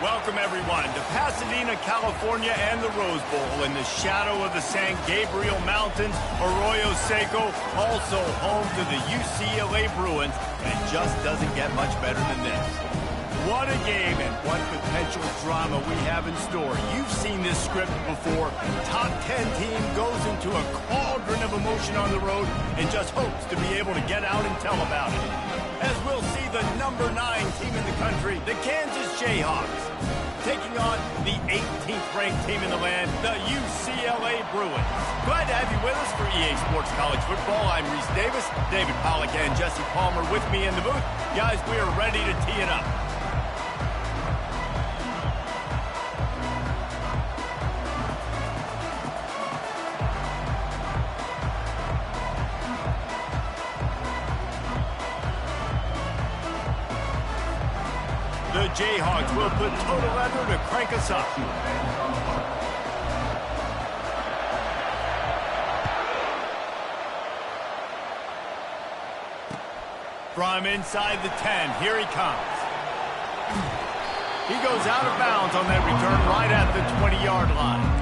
Welcome, everyone, to Pasadena, California, and the Rose Bowl in the shadow of the San Gabriel Mountains. Arroyo Seco, also home to the UCLA Bruins, and it just doesn't get much better than this. What a game and what potential drama we have in store. You've seen this script before. Top 10 team goes into a cauldron of emotion on the road and just hopes to be able to get out and tell about it. As we'll see the number 9 team in the country, the Kansas Jayhawks, taking on the 18th ranked team in the land, the UCLA Bruins. Glad to have you with us for EA Sports College Football. I'm Reese Davis, David Pollack and Jesse Palmer with me in the booth. Guys, we are ready to tee it up. The Jayhawks will put total leather to crank us up. From inside the 10, here he comes. He goes out of bounds on that return right at the 20-yard line.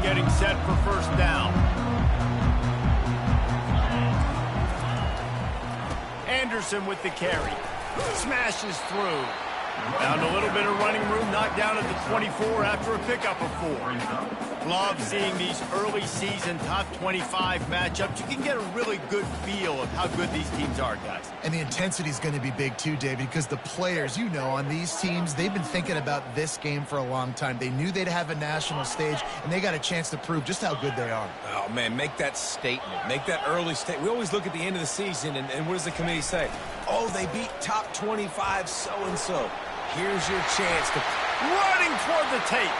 Getting set for first down. Anderson with the carry. Smashes through. Found a little bit of running room, knocked down at the 24 after a pickup of 4. Love seeing these early season top 25 matchups. You can get a really good feel of how good these teams are, guys. And the intensity is going to be big too, David, because the players, you know, on these teams, they've been thinking about this game for a long time. They knew they'd have a national stage, and they got a chance to prove just how good they are. Oh, man, make that statement. Make that early statement. We always look at the end of the season, and what does the committee say? Oh, they beat top 25 so-and-so. Here's your chance to... Running toward the tape.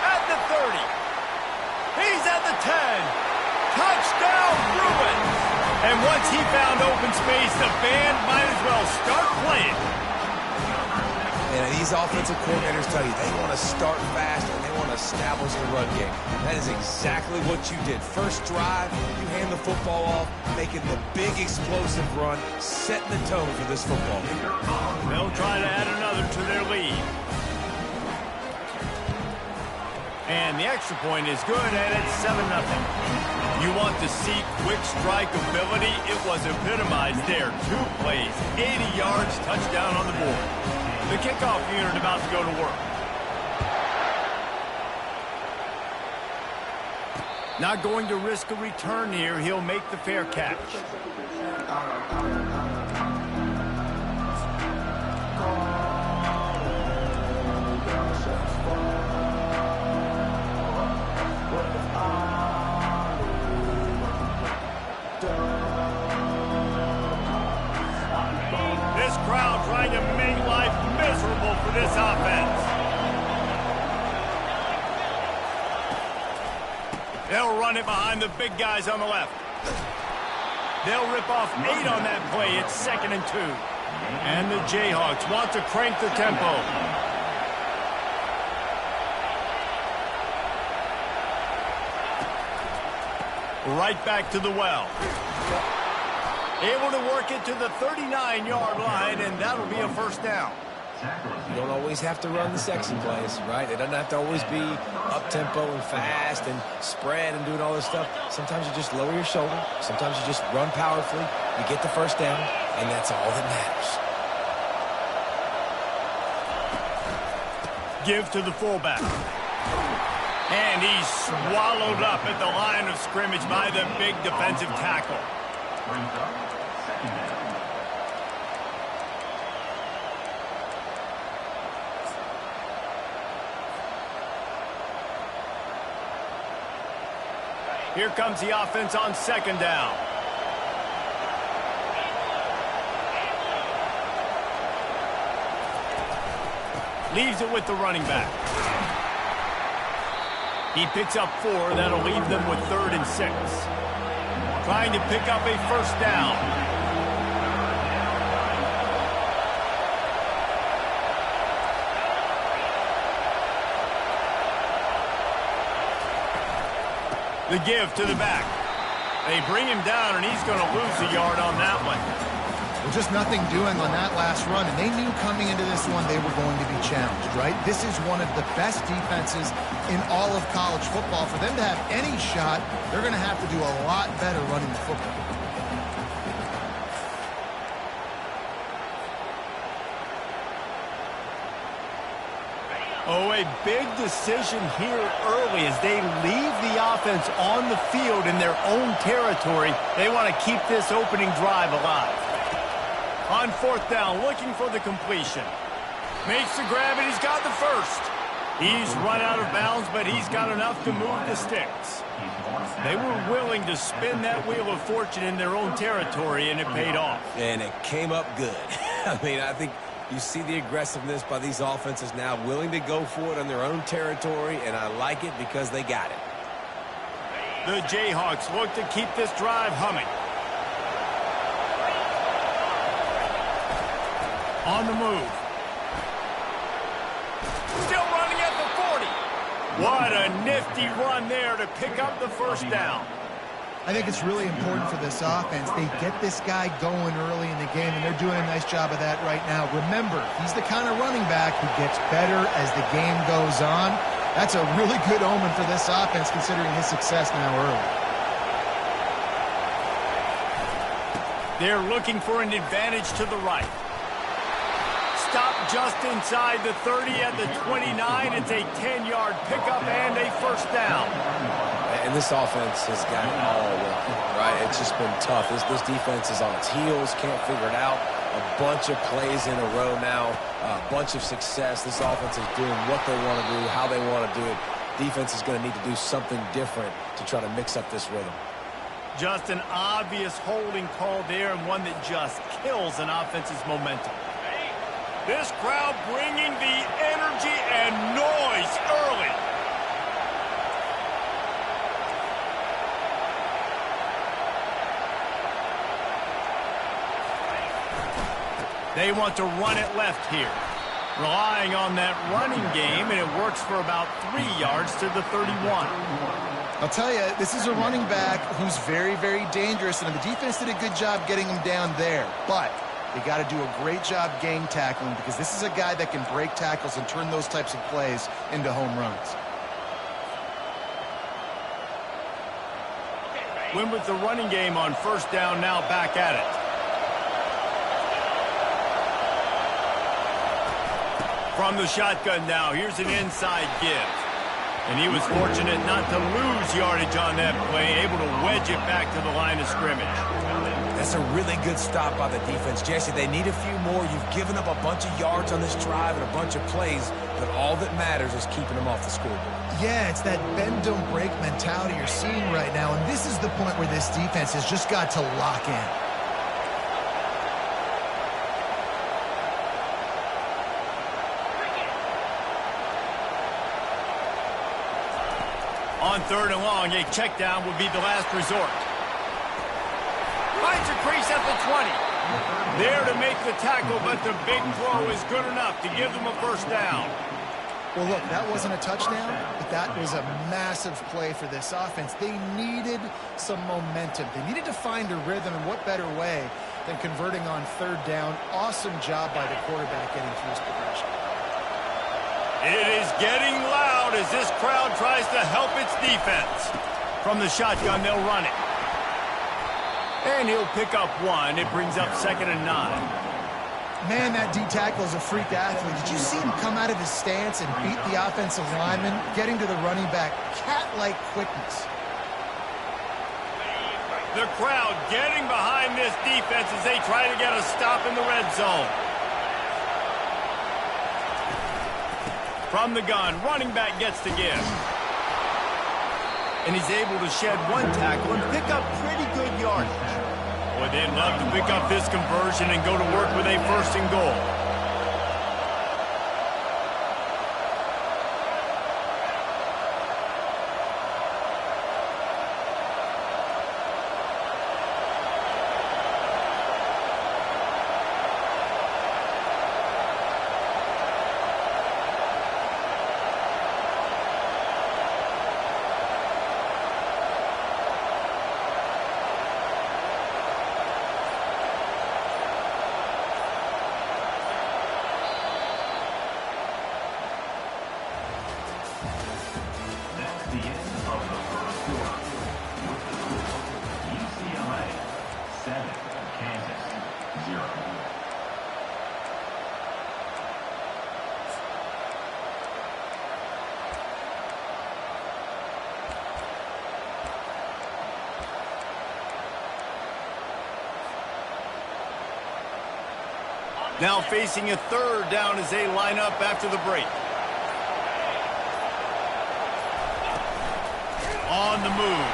At the 30. He's at the 10. Touchdown, Bruins. And once he found open space, the band might as well start playing. And these offensive coordinators tell you they want to start fast and they want to establish a run game. That is exactly what you did. First drive, you hand the football off, making the big explosive run, setting the tone for this football game. They'll try to add another to their lead. And the extra point is good, and it's 7-0. You want to see quick strike ability? It was epitomized there. 2 plays, 80 yards, touchdown on the board. The kickoff unit about to go to work. Not going to risk a return here. He'll make the fair catch. This crowd trying to make life miserable for this offense. They'll run it behind the big guys on the left. They'll rip off 8 on that play. It's 2nd and 2. And the Jayhawks want to crank the tempo. Right back to the well. Able to work it to the 39-yard line, and that'll be a first down. You don't always have to run the sexy plays, right? It doesn't have to always be up-tempo and fast and spread and doing all this stuff. Sometimes you just lower your shoulder. Sometimes you just run powerfully. You get the first down, and that's all that matters. Give to the fullback. And he's swallowed up at the line of scrimmage by the big defensive tackle. Here comes the offense on 2nd down. Leaves it with the running back. He picks up 4. That'll leave them with 3rd and 6. Trying to pick up a first down. The give to the back. They bring him down, and he's going to lose a yard on that one. Well, just nothing doing on that last run, and they knew coming into this one they were going to be challenged, right? This is one of the best defenses in all of college football. For them to have any shot, they're going to have to do a lot better running the football. Oh, a big decision here early as they leave the offense on the field in their own territory. They want to keep this opening drive alive. On fourth down, looking for the completion. Makes the grab, and he's got the first. He's run out of bounds, but he's got enough to move the sticks. They were willing to spin that wheel of fortune in their own territory, and it paid off. And it came up good. I mean, I think you see the aggressiveness by these offenses now, willing to go for it on their own territory, and I like it because they got it. The Jayhawks look to keep this drive humming. On the move. Still running at the 40. What a nifty run there to pick up the first down. I think it's really important for this offense. They get this guy going early in the game, and they're doing a nice job of that right now. Remember, he's the kind of running back who gets better as the game goes on. That's a really good omen for this offense, considering his success now early. They're looking for an advantage to the right. Stop just inside the 30 at the 29. It's a 10-yard pickup and a first down. And this offense has got it all working, right? It's just been tough. This defense is on its heels, can't figure it out. A bunch of plays in a row now, a bunch of success. This offense is doing what they want to do, how they want to do it. Defense is going to need to do something different to try to mix up this rhythm. Just an obvious holding call there, and one that just kills an offense's momentum. This crowd bringing the energy and noise early. They want to run it left here. Relying on that running game, and it works for about 3 yards to the 31. I'll tell you, this is a running back who's very, very dangerous, and the defense did a good job getting him down there. But they got to do a great job game tackling, because this is a guy that can break tackles and turn those types of plays into home runs. Win with the running game on first down, now back at it. From the shotgun now, here's an inside give. And he was fortunate not to lose yardage on that play, able to wedge it back to the line of scrimmage. That's a really good stop by the defense. Jesse, they need a few more. You've given up a bunch of yards on this drive and a bunch of plays, but all that matters is keeping them off the scoreboard. Yeah, it's that bend, don't break mentality you're seeing right now, and this is the point where this defense has just got to lock in. On third and long, a check down would be the last resort. Finds a crease at the 20. There to make the tackle, but the big throw is good enough to give them a first down. Well, look, that wasn't a touchdown, but that was a massive play for this offense. They needed some momentum. They needed to find a rhythm, and what better way than converting on third down. Awesome job by the quarterback getting through his progression. It is getting loud as this crowd tries to help its defense. From the shotgun, they'll run it. And he'll pick up one. It brings up 2nd and 9. Man, that D-tackle is a freak athlete. Did you see him come out of his stance and beat the offensive lineman, getting to the running back? Cat-like quickness. The crowd getting behind this defense as they try to get a stop in the red zone. From the gun, running back gets to give. And he's able to shed one tackle and pick up pretty good yardage. Boy, they'd love to pick up this conversion and go to work with a 1st and goal. the end of the first quarter. With the score, UCLA 7, Kansas 0. Now facing a third down as they line up after the break. On the move.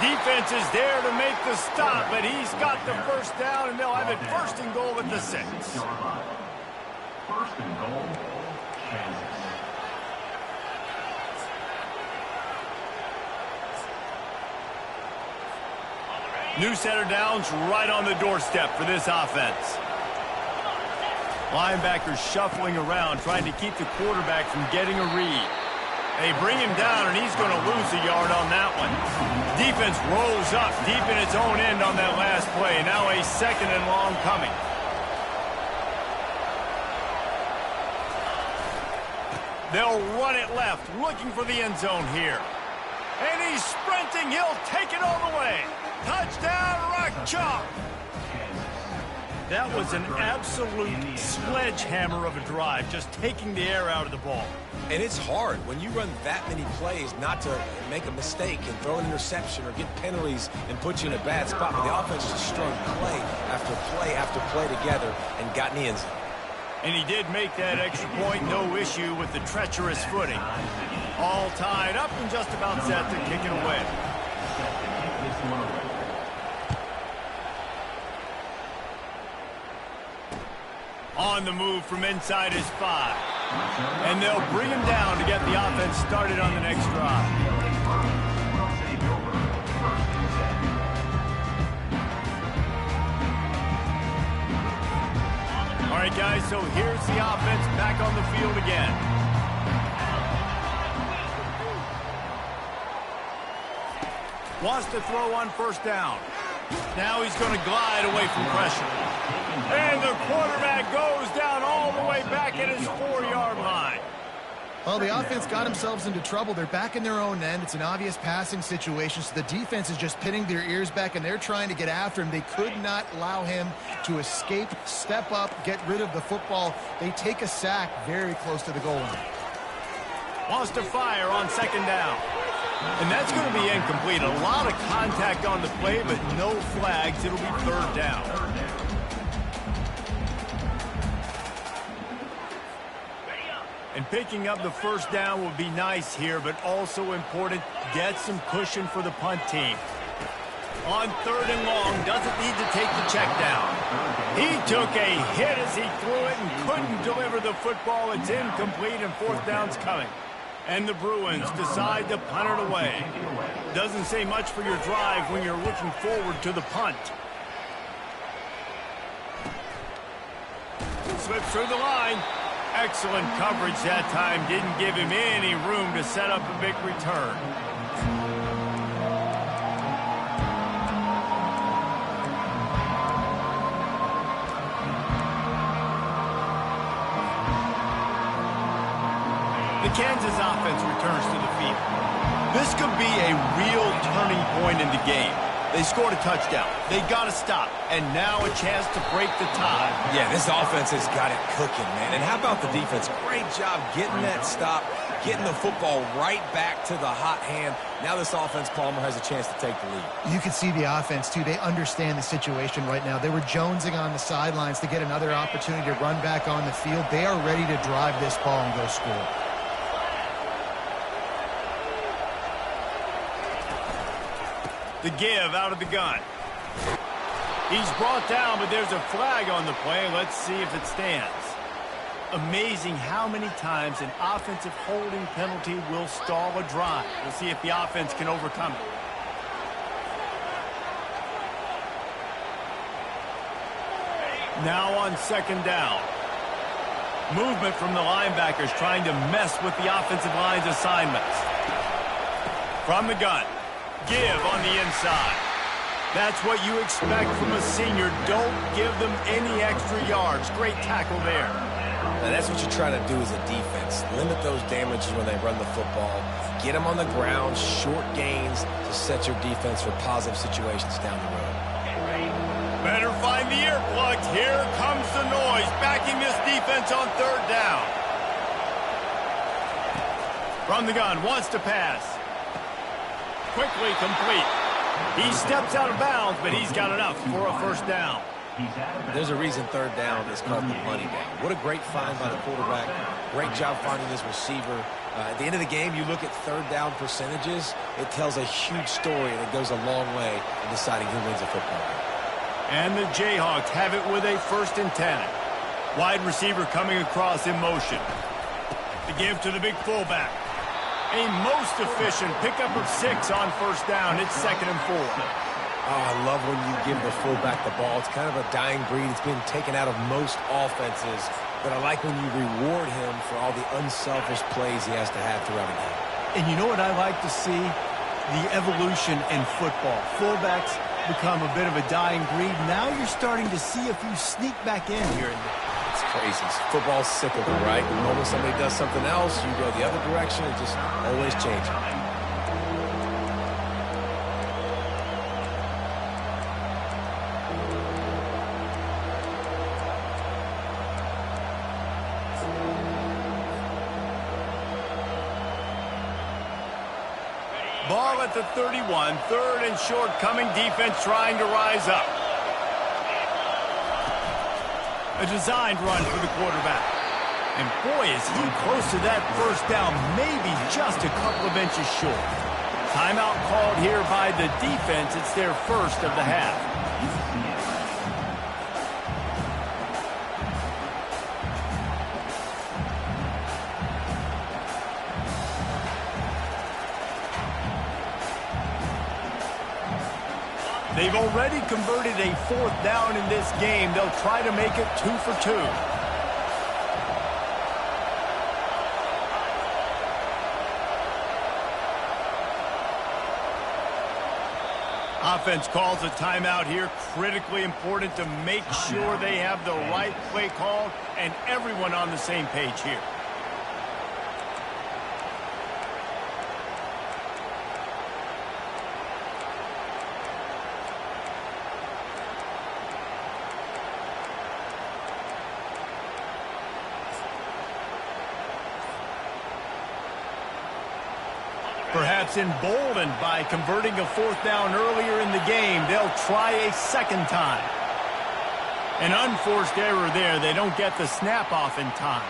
Defense is there to make the stop, but he's got the first down, and they'll have it first and goal at the 6. First and goal, Kansas. New set of downs right on the doorstep for this offense. Linebackers shuffling around, trying to keep the quarterback from getting a read. They bring him down, and he's going to lose a yard on that one. Defense rolls up deep in its own end on that last play. Now a second and long coming. They'll run it left, looking for the end zone here. And he's sprinting. He'll take it all the way. Touchdown, Rock Chalk. That was an absolute sledgehammer of a drive, just taking the air out of the ball. And it's hard when you run that many plays not to make a mistake and throw an interception or get penalties and put you in a bad spot. But the offense just strung play after play after play together and got in the end zone. And he did make that extra point, no issue with the treacherous footing. All tied up and just about set to kick it away. On the move from inside his 5. And they'll bring him down to get the offense started on the next drive. All right, guys, so here's the offense back on the field again. Wants to throw on first down. Now he's going to glide away from pressure. And the quarterback goes down all the way back at his 4-yard line. Well, the offense got themselves into trouble. They're back in their own end. It's an obvious passing situation, so the defense is just pinning their ears back, and they're trying to get after him. They could not allow him to escape, step up, get rid of the football. They take a sack very close to the goal line. Wants to fire on second down. And that's going to be incomplete. A lot of contact on the play, but no flags. It'll be third down. And picking up the first down will be nice here, but also important, get some cushion for the punt team. On third and long, doesn't need to take the check down. He took a hit as he threw it and couldn't deliver the football. It's incomplete, and fourth down's coming. And the Bruins decide to punt it away. Doesn't say much for your drive when you're looking forward to the punt. Slips through the line. Excellent coverage that time. Didn't give him any room to set up a big return. The Kansas offense returns to the field. This could be a real turning point in the game. They scored a touchdown. They got to stop. And now a chance to break the tie. Yeah, this offense has got it cooking, man. And how about the defense? Great job getting that stop, getting the football right back to the hot hand. Now this offense, Palmer, has a chance to take the lead. You can see the offense, too. They understand the situation right now. They were jonesing on the sidelines to get another opportunity to run back on the field. They are ready to drive this ball and go score. The give out of the gun. He's brought down, but there's a flag on the play. Let's see if it stands. Amazing how many times an offensive holding penalty will stall a drive. We'll see if the offense can overcome it. Now on second down. Movement from the linebackers trying to mess with the offensive line's assignments. From the gun. Give on the inside. That's what you expect from a senior. Don't give them any extra yards. Great tackle there. Now, that's what you're trying to do as a defense. Limit those damages when they run the football. Get them on the ground, short gains to set your defense for positive situations down the road. Better find the earplugs. Here comes the noise, backing this defense on third down. From the gun, wants to pass. Quickly complete. He steps out of bounds, but he's got enough for a first down. There's a reason third down is called the money down. What a great find by the quarterback. Great job finding this receiver. At the end of the game, you look at third down percentages. It tells a huge story, and it goes a long way in deciding who wins a football game. And the Jayhawks have it with a 1st and 10. Wide receiver coming across in motion. The give to the big fullback. A most efficient pickup of 6 on first down. It's 2nd and 4. Oh, I love when you give the fullback the ball. It's kind of a dying breed. It's been taken out of most offenses. But I like when you reward him for all the unselfish plays he has to have throughout a game. And you know what I like to see? The evolution in football. Fullbacks become a bit of a dying breed. Now you're starting to see a few sneak back in here and there. It's crazy. Football's cyclical, right? The moment somebody does something else, you go the other direction. It just always changes. Ball at the 31, 3rd and short coming, defense trying to rise up. A designed run for the quarterback. And boy, is he close to that first down, maybe just a couple of inches short. Timeout called here by the defense. It's their first of the half. They've already converted a 4th down in this game. They'll try to make it 2 for 2. Offense calls a timeout here. Critically important to make sure they have the right play call and everyone on the same page here. Perhaps emboldened by converting a 4th down earlier in the game, they'll try a 2nd time. An unforced error there. They don't get the snap off in time.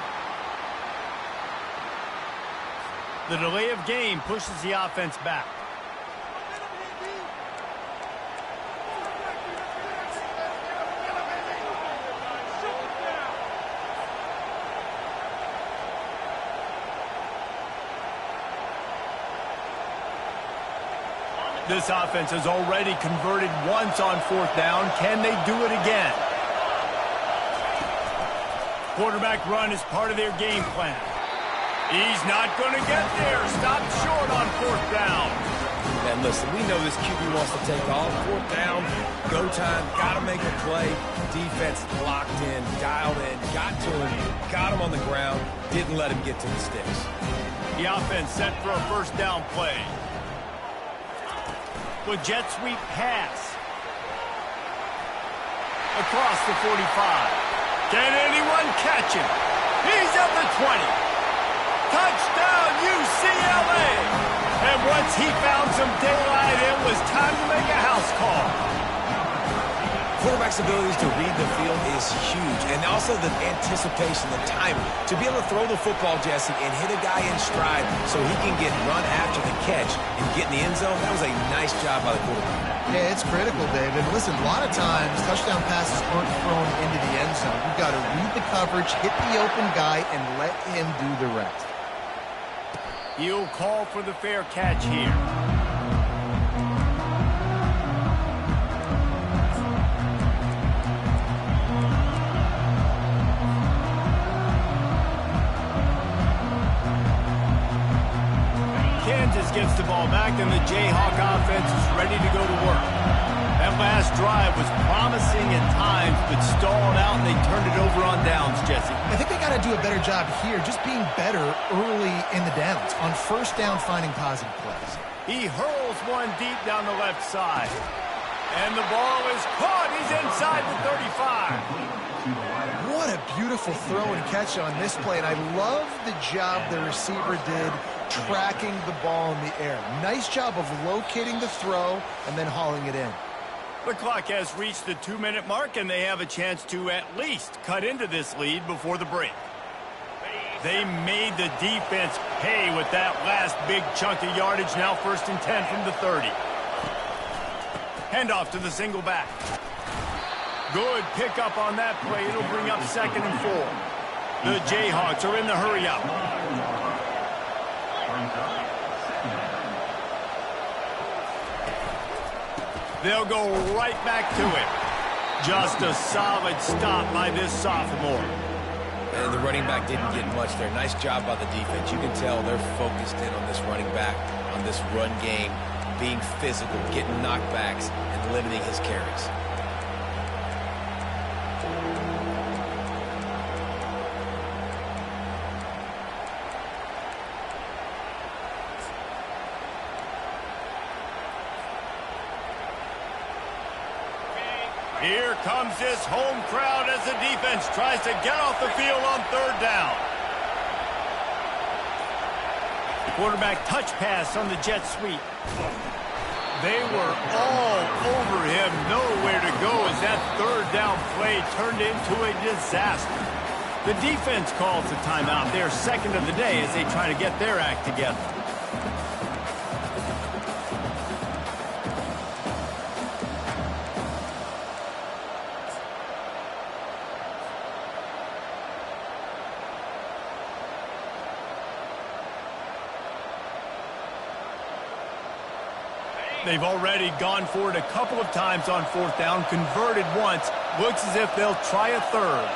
The delay of game pushes the offense back. This offense has already converted once on 4th down. Can they do it again? Quarterback run is part of their game plan. He's not going to get there. Stopped short on 4th down. And listen, we know this QB wants to take off. 4th down, go time, got to make a play. Defense locked in, dialed in, got to him, got him on the ground, didn't let him get to the sticks. The offense set for a 1st down play. With jet sweep pass. Across the 45. Can anyone catch him? He's at the 20. Touchdown, UCLA! And once he found some daylight, it was time to make a house call. Quarterback's abilities to read the field is huge, and also the anticipation, the timing. To be able to throw the football, Jesse, and hit a guy in stride so he can get run after the catch and get in the end zone, that was a nice job by the quarterback. Yeah, it's critical, David. Listen, a lot of times, touchdown passes aren't thrown into the end zone. You've got to read the coverage, hit the open guy, and let him do the rest. He'll call for the fair catch here. Kansas defense gets the ball back, and the Jayhawk offense is ready to go to work. That last drive was promising at times, but stalled out, and they turned it over on downs, Jesse. I think they got to do a better job here, just being better early in the downs. On first down, finding positive plays. He hurls one deep down the left side. And the ball is caught. He's inside the 35. What a beautiful throw and catch on this play, and I love the job the receiver did tracking the ball in the air. Nice job of locating the throw and then hauling it in. The clock has reached the 2-minute mark, and they have a chance to at least cut into this lead before the break. They made the defense pay with that last big chunk of yardage. Now 1st and 10 from the 30. Handoff to the single back. Good pickup on that play. It'll bring up 2nd and 4. The Jayhawks are in the hurry up. They'll go right back to it. Just a solid stop by this sophomore. And the running back didn't get much there. Nice job by the defense. You can tell they're focused in on this running back, on this run game, being physical, getting knockbacks, and limiting his carries. Here comes this home crowd as the defense tries to get off the field on 3rd down. Quarterback touch pass on the jet sweep. They were all over him, nowhere to go as that 3rd down play turned into a disaster. The defense calls the timeout, their 2nd of the day, as they try to get their act together. They've already gone for it a couple of times on 4th down, converted once. Looks as if they'll try a 3rd.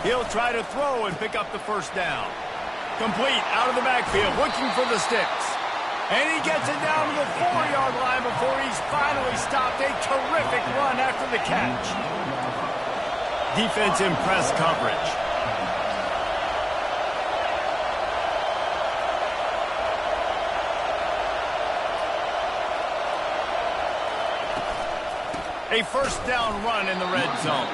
He'll try to throw and pick up the 1st down. Complete out of the backfield, looking for the sticks. And he gets it down to the 4-yard line before he's finally stopped. A terrific run after the catch. Defense in press coverage. A 1st down run in the red zone.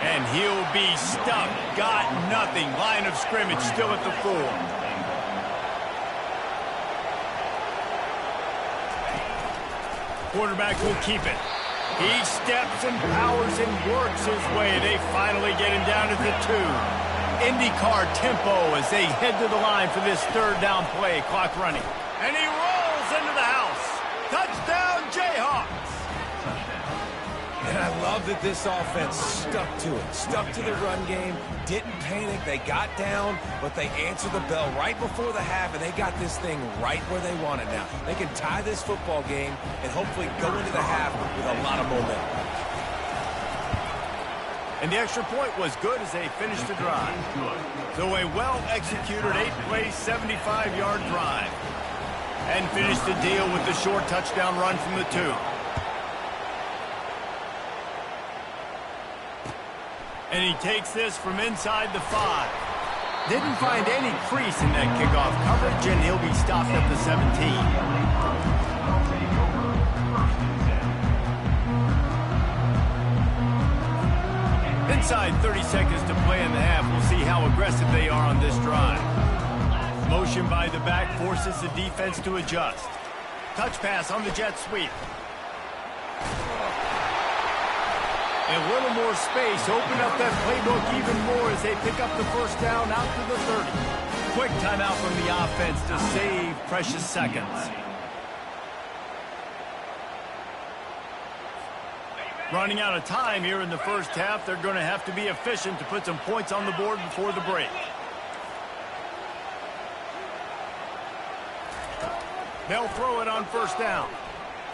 And he'll be stuck. Got nothing. Line of scrimmage still at the 4. Quarterback will keep it. He steps and powers and works his way. They finally get him down at the 2. IndyCar tempo as they head to the line for this 3rd down play. Clock running. And he rolls into the house. Touchdown, Jayhawks. And I love that this offense stuck to it, stuck to the run game, didn't panic. They got down, but they answered the bell right before the half, and they got this thing right where they want it now. They can tie this football game and hopefully go into the half with a lot of momentum. And the extra point was good as they finished the drive. So a well-executed 8-play, 75-yard drive. And finished the deal with the short touchdown run from the 2. And he takes this from inside the 5. Didn't find any crease in that kickoff coverage, and he'll be stopped at the 17. Inside 30 seconds to play in the half. We'll see how aggressive they are on this drive. Motion by the back forces the defense to adjust. Touch pass on the jet sweep. A little more space, open up that playbook even more as they pick up the 1st down out to the 30. Quick timeout from the offense to save precious seconds. Running out of time here in the 1st half. They're going to have to be efficient to put some points on the board before the break. They'll throw it on 1st down.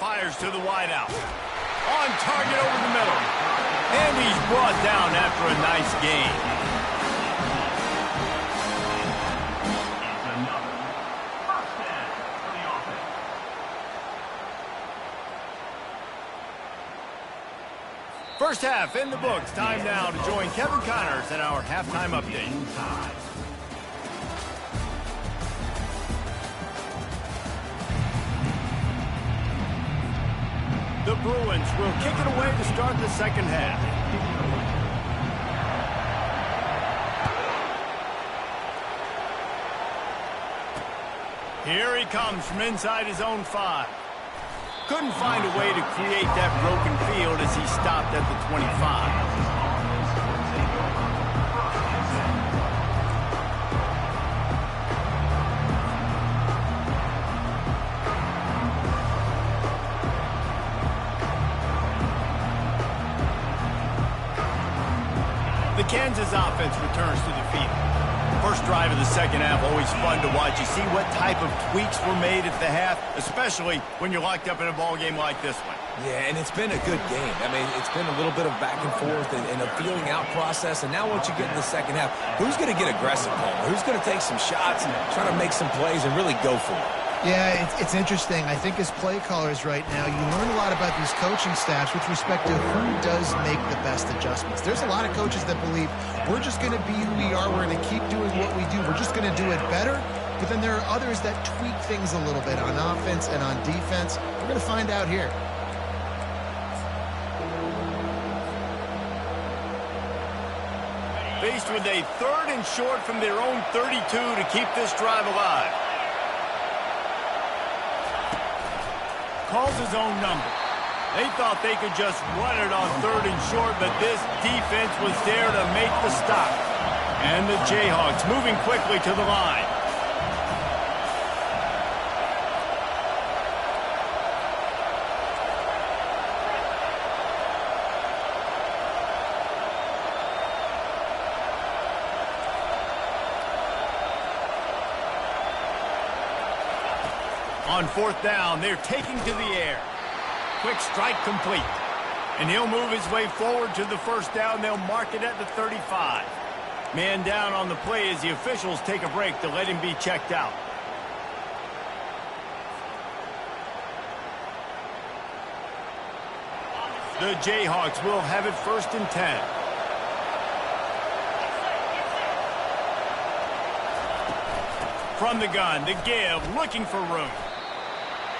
Fires to the wideout. On target over the middle. And he's brought down after a nice gain. First half in the books. Time now to join Kevin Connors at our halftime update. The Bruins will kick it away to start the second half. Here he comes from inside his own 5. Couldn't find a way to create that broken field as he stopped at the 25. The Kansas offense returns to the field. First drive of the second half, always fun to watch. You see what type of tweaks were made at the half, especially when you're locked up in a ball game like this one. Yeah, and it's been a good game. I mean, it's been a little bit of back and forth and a feeling out process. And now once you get in the second half, who's going to get aggressive, Palmer? Who's going to take some shots and try to make some plays and really go for it? Yeah, it's interesting. I think as play callers right now, you learn a lot about these coaching staffs with respect to who does make the best adjustments. There's a lot of coaches that believe we're just going to be who we are. We're going to keep doing what we do. We're just going to do it better. But then there are others that tweak things a little bit on offense and on defense. We're going to find out here. Faced with a 3rd and short from their own 32 to keep this drive alive. Calls his own number. They thought they could just run it on 3rd and short, but this defense was there to make the stop. And the Jayhawks moving quickly to the line. On 4th down, they're taking to the air. Quick strike complete. And he'll move his way forward to the first down. They'll mark it at the 35. Man down on the play as the officials take a break to let him be checked out. The Jayhawks will have it 1st and 10. From the gun, the give, looking for room.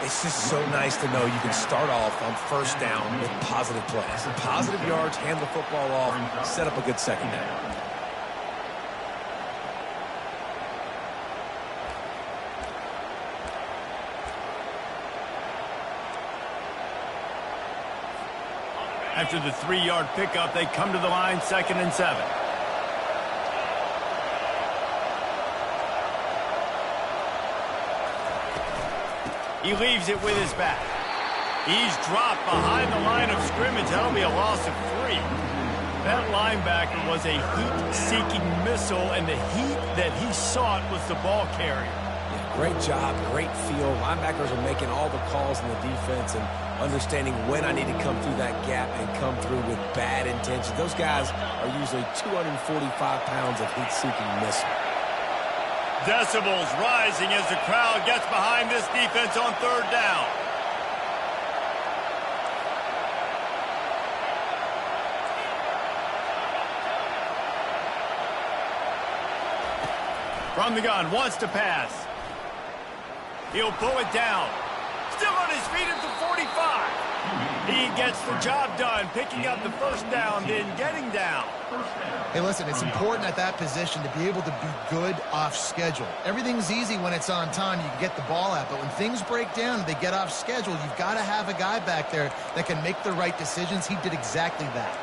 It's just so nice to know you can start off on 1st down with positive plays. Positive yards, hand the football off, set up a good second down. After the 3-yard pickup, they come to the line 2nd and 7. He leaves it with his back. He's dropped behind the line of scrimmage. That'll be a loss of 3. That linebacker was a heat-seeking missile, and the heat that he sought was the ball carrier. Yeah, great job, great feel. Linebackers are making all the calls in the defense and understanding when I need to come through that gap and come through with bad intentions. Those guys are usually 245 pounds of heat-seeking missile. Decibels rising as the crowd gets behind this defense on 3rd down. From the gun, wants to pass. He'll pull it down. Still on his feet at the 45. He gets the job done, picking up the 1st down, then getting down. Hey, listen, it's important at that position to be able to be good off schedule. Everything's easy when it's on time. You can get the ball out. But when things break down and they get off schedule, you've got to have a guy back there that can make the right decisions. He did exactly that.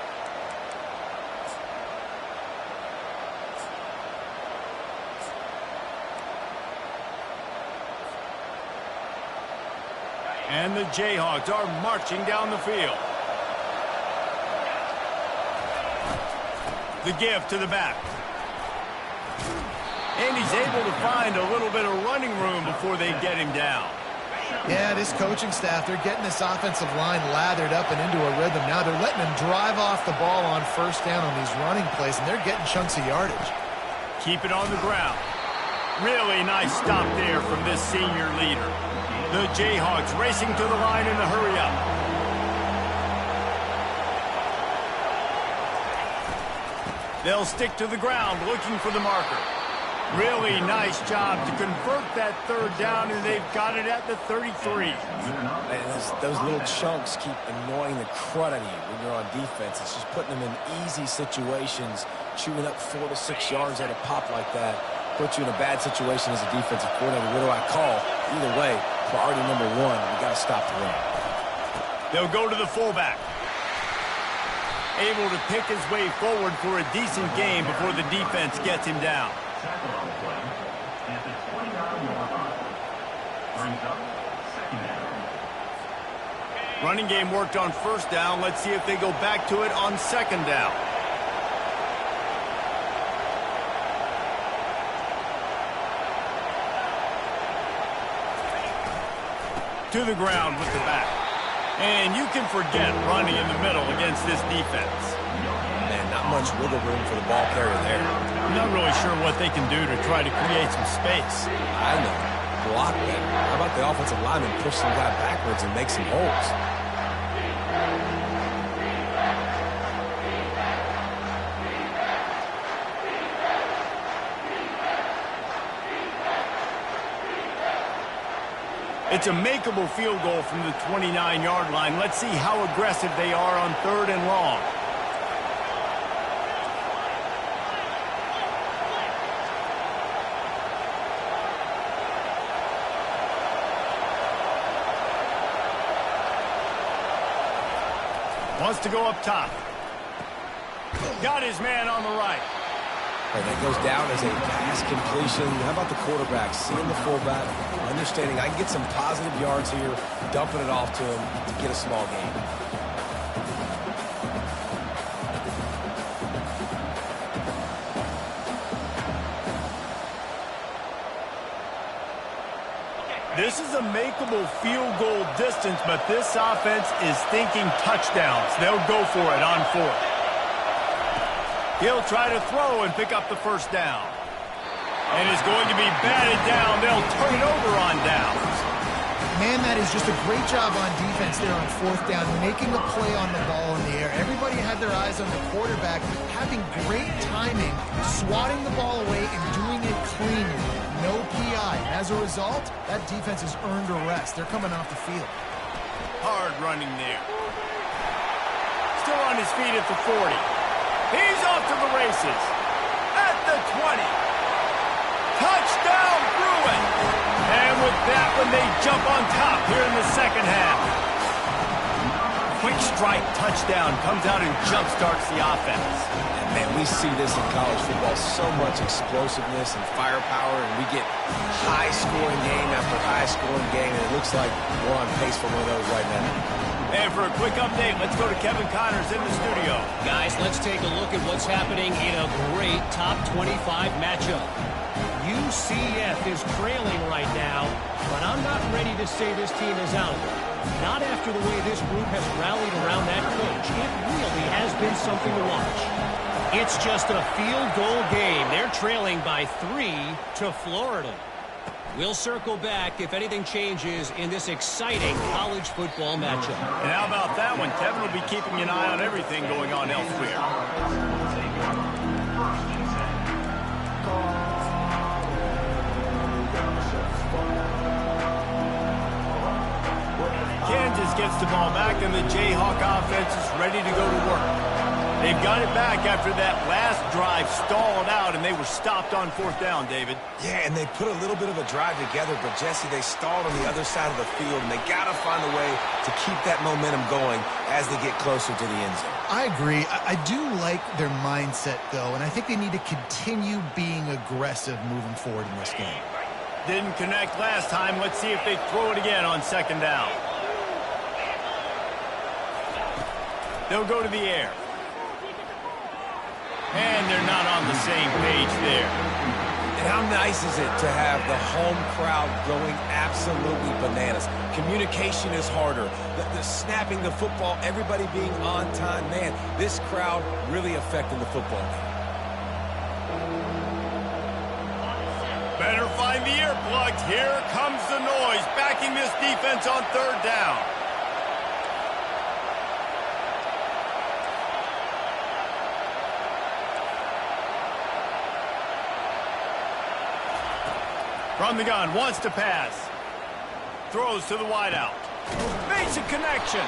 And the Jayhawks are marching down the field. The give to the back. And he's able to find a little bit of running room before they get him down. Yeah, this coaching staff, they're getting this offensive line lathered up and into a rhythm. Now they're letting them drive off the ball on 1st down on these running plays, and they're getting chunks of yardage. Keep it on the ground. Really nice stop there from this senior leader. The Jayhawks racing to the line in the hurry-up. They'll stick to the ground looking for the marker. Really nice job to convert that third down, and they've got it at the 33. And those little chunks keep annoying the crud out of you when you're on defense. It's just putting them in easy situations, chewing up 4 to 6 yards at a pop like that. Put you in a bad situation as a defensive coordinator. What do I call? Either way, priority number one, we got to stop the run. They'll go to the fullback. Able to pick his way forward for a decent game before the defense gets him down. Tackle on the play at the 29-yard line. Brings up second down. Running game worked on first down. Let's see if they go back to it on second down. To the ground with the back. And you can forget running in the middle against this defense. Man, not much wiggle room for the ball carrier there. I'm not really sure what they can do to try to create some space. I know. Block better. How about the offensive lineman push some guy backwards and make some holes? It's a makeable field goal from the 29-yard line. Let's see how aggressive they are on third and long. Wants to go up top. Got his man on the right. And that goes down as a pass completion. How about the quarterback seeing the fullback, understanding I can get some positive yards here, dumping it off to him to get a small gain. This is a makeable field goal distance, but this offense is thinking touchdowns. They'll go for it on fourth. He'll try to throw and pick up the first down. And is going to be batted down. They'll turn it over on downs. Man, that is just a great job on defense there on fourth down, making a play on the ball in the air. Everybody had their eyes on the quarterback, having great timing, swatting the ball away and doing it cleanly. No PI. As a result, that defense has earned a rest. They're coming off the field. Hard running there. Still on his feet at the 40. He's off to the races. At the 20. Touchdown, Bruins. And with that one, they jump on top here in the second half. Quick strike touchdown comes out and jump-starts the offense. And man, we see this in college football, so much explosiveness and firepower, and we get high-scoring game after high-scoring game, and it looks like we're on pace for one of those right now. And for a quick update, let's go to Kevin Connors in the studio. Guys, let's take a look at what's happening in a great top 25 matchup. UCF is trailing right now, but I'm not ready to say this team is out. Not after the way this group has rallied around that coach. It really has been something to watch. It's just a field goal game. They're trailing by 3 to Florida. We'll circle back if anything changes in this exciting college football matchup. And how about that one? Kevin will be keeping an eye on everything going on elsewhere. Kansas gets the ball back, and the Jayhawk offense is ready to go to work. They've got it back after that last drive stalled out, and they were stopped on fourth down, David. Yeah, and they put a little bit of a drive together, but, Jesse, they stalled on the other side of the field, and they got to find a way to keep that momentum going as they get closer to the end zone. I agree. I do like their mindset, though, and I think they need to continue being aggressive moving forward in this game. Didn't connect last time. Let's see if they throw it again on second down. They'll go to the air. And they're not on the same page there. And how nice is it to have the home crowd going absolutely bananas? Communication is harder. The snapping the football, everybody being on time. Man, this crowd really affecting the football game. Better find the earplugs. Here comes the noise, backing this defense on third down. From the gun, wants to pass. Throws to the wideout. Makes a connection.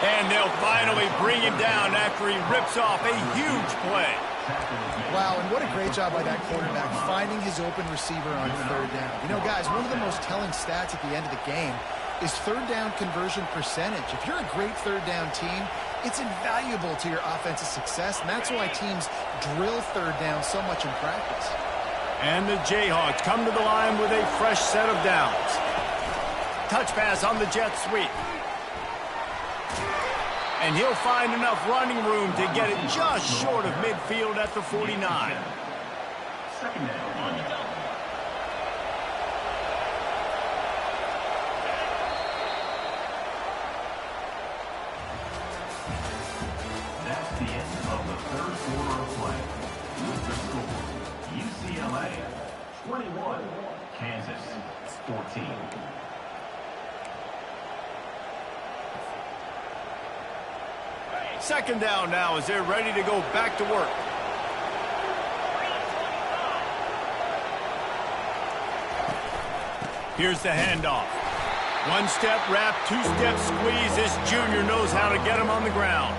And they'll finally bring him down after he rips off a huge play. Wow, and what a great job by that quarterback finding his open receiver on third down. You know, guys, one of the most telling stats at the end of the game is third down conversion percentage. If you're a great third down team, it's invaluable to your offensive success, and that's why teams drill third down so much in practice. And the Jayhawks come to the line with a fresh set of downs. Touch pass on the jet sweep. And he'll find enough running room to get it just short of midfield at the 49. Second down. That's the end of the third quarter of play. With the score, UCLA 21, Kansas 14. Second down now as they're ready to go back to work. Here's the handoff. One step wrap, two step squeeze. This junior knows how to get him on the ground.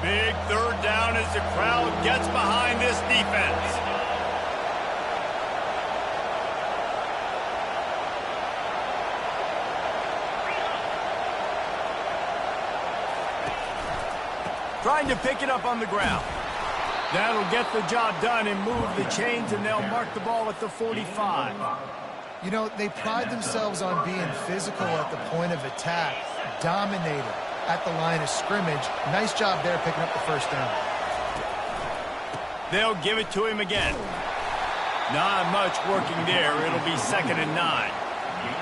Big third down as the crowd gets behind this defense. Trying to pick it up on the ground. That'll get the job done and move the chains, and they'll mark the ball at the 45. You know, they pride themselves on being physical at the point of attack, dominating at the line of scrimmage. Nice job there picking up the first down. They'll give it to him again. Not much working there. It'll be 2nd and 9. Gain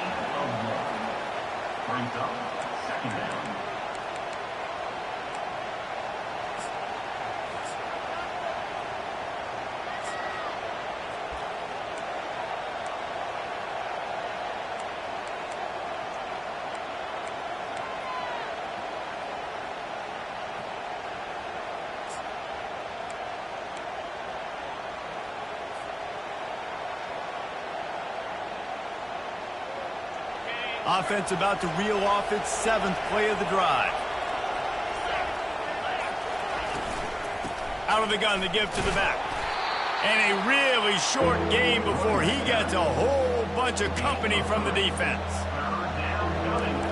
of 1. Brings up second down. Offense about to reel off its 7th play of the drive. Out of the gun to give to the back. And a really short game before he gets a whole bunch of company from the defense. Third down coming.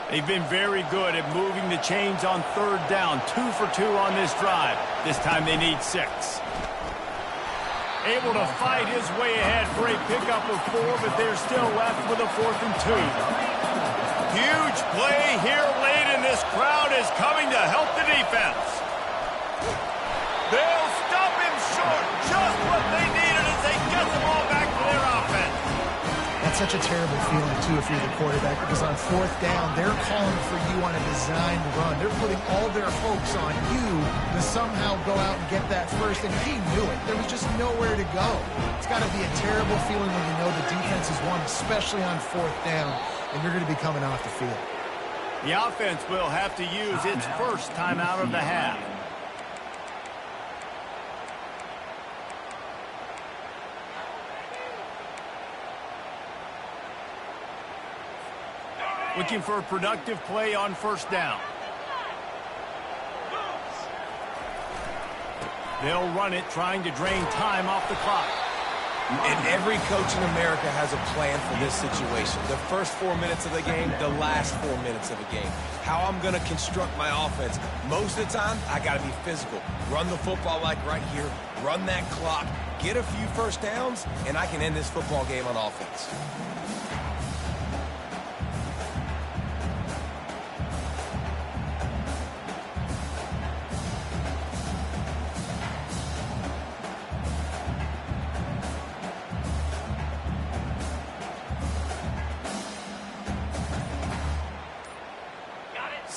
They've been very good at moving the chains on third down. 2 for 2 on this drive. This time they need 6. Able to fight his way ahead for a pickup of 4, but they're still left with a 4th and 2. Huge play here late, and this crowd is coming to help the defense. They'll stop him short. Just what they needed as they get the ball back to their offense. That's such a terrible feeling, too, if you're the quarterback, because on 4th down, they're calling for you on a designed run. They're putting all their hopes on you to somehow go out and get that first, and he knew it. There was just nowhere to go. It's got to be a terrible feeling when you know the defense has won, especially on 4th down, and you're going to be coming off the field. The offense will have to use its first timeout of the half. Looking for a productive play on 1st down. They'll run it, trying to drain time off the clock. And every coach in America has a plan for this situation. The first 4 minutes of the game, the last 4 minutes of the game. How I'm going to construct my offense. Most of the time, I got to be physical. Run the football like right here. Run that clock. Get a few first downs, and I can end this football game on offense.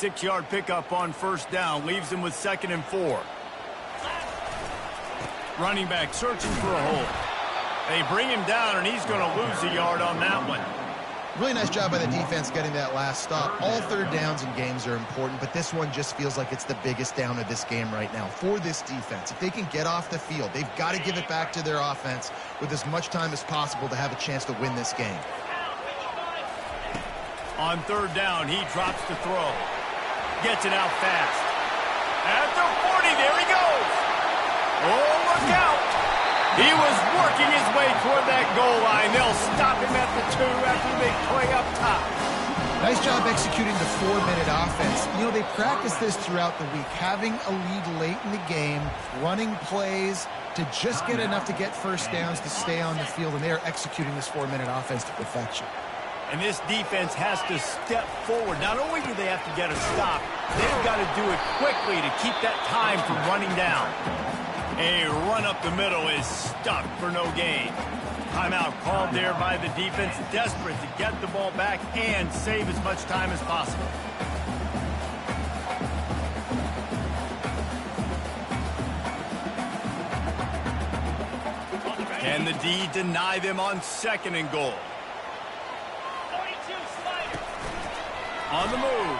6-yard pickup on first down leaves him with 2nd and 4. Running back searching for a hole. They bring him down, and he's going to lose a yard on that one. Really nice job by the defense getting that last stop. All third downs in games are important, but this one just feels like it's the biggest down of this game right now for this defense. If they can get off the field, they've got to give it back to their offense with as much time as possible to have a chance to win this game. On third down, he drops to throw. Gets it out fast. At the 40, there he goes. Oh, look out. He was working his way toward that goal line. They'll stop him at the 2 after the big play up top. Nice job executing the 4-minute offense. You know, they practice this throughout the week, having a lead late in the game, running plays to just get enough to get first downs to stay on the field, and they are executing this 4-minute offense to perfection. And this defense has to step forward. Not only do they have to get a stop, they've got to do it quickly to keep that time from running down. A run up the middle is stuck for no gain. Timeout called there by the defense, desperate to get the ball back and save as much time as possible. Can the D deny them on 2nd and goal? On the move.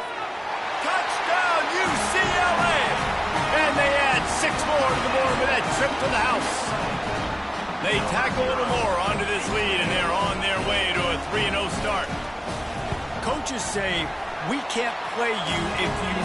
Touchdown, UCLA! And they add 6 more to the board with that trip to the house. They tack a little more onto this lead, and they're on their way to a 3-0 start. Coaches say, we can't play you if you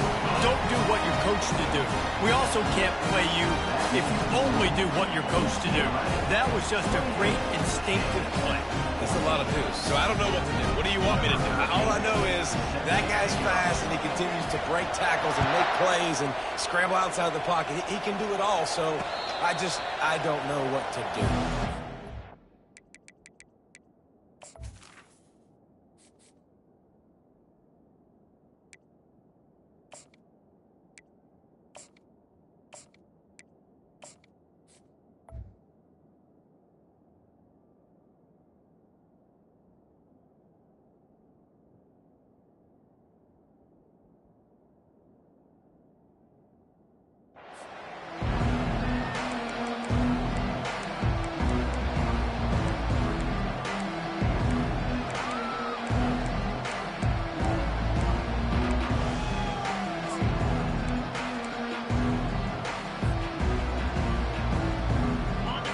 don't do what you're coached to do. We also can't play you if you only do what you're coached to do. That was just a great instinctive play. That's a lot of news, so I don't know what to do. What do you want me to do? All I know is that guy's fast, and he continues to break tackles and make plays and scramble outside the pocket. He can do it all, so I don't know what to do.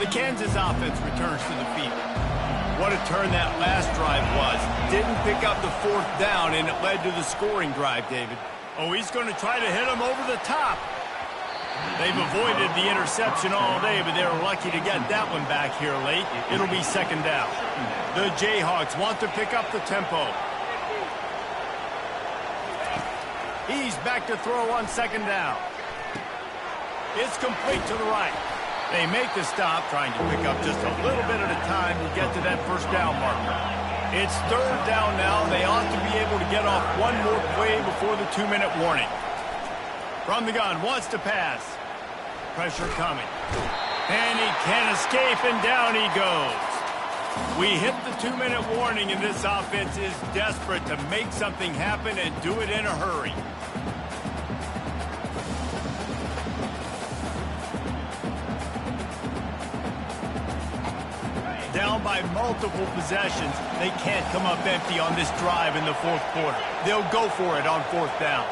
The Kansas offense returns to the field. What a turn that last drive was. Didn't pick up the 4th down, and it led to the scoring drive, David. Oh, he's going to try to hit him over the top. They've avoided the interception all day, but they were lucky to get that one back here late. It'll be 2nd down. The Jayhawks want to pick up the tempo. He's back to throw on 2nd down. It's complete to the right. They make the stop, trying to pick up just a little bit at a time to get to that 1st down marker. It's 3rd down now. They ought to be able to get off one more play before the 2-minute warning. From the gun, wants to pass. Pressure coming. And he can't escape, and down he goes. We hit the 2-minute warning, and this offense is desperate to make something happen and do it in a hurry. Down by multiple possessions, they can't come up empty on this drive in the 4th quarter. They'll go for it on 4th down.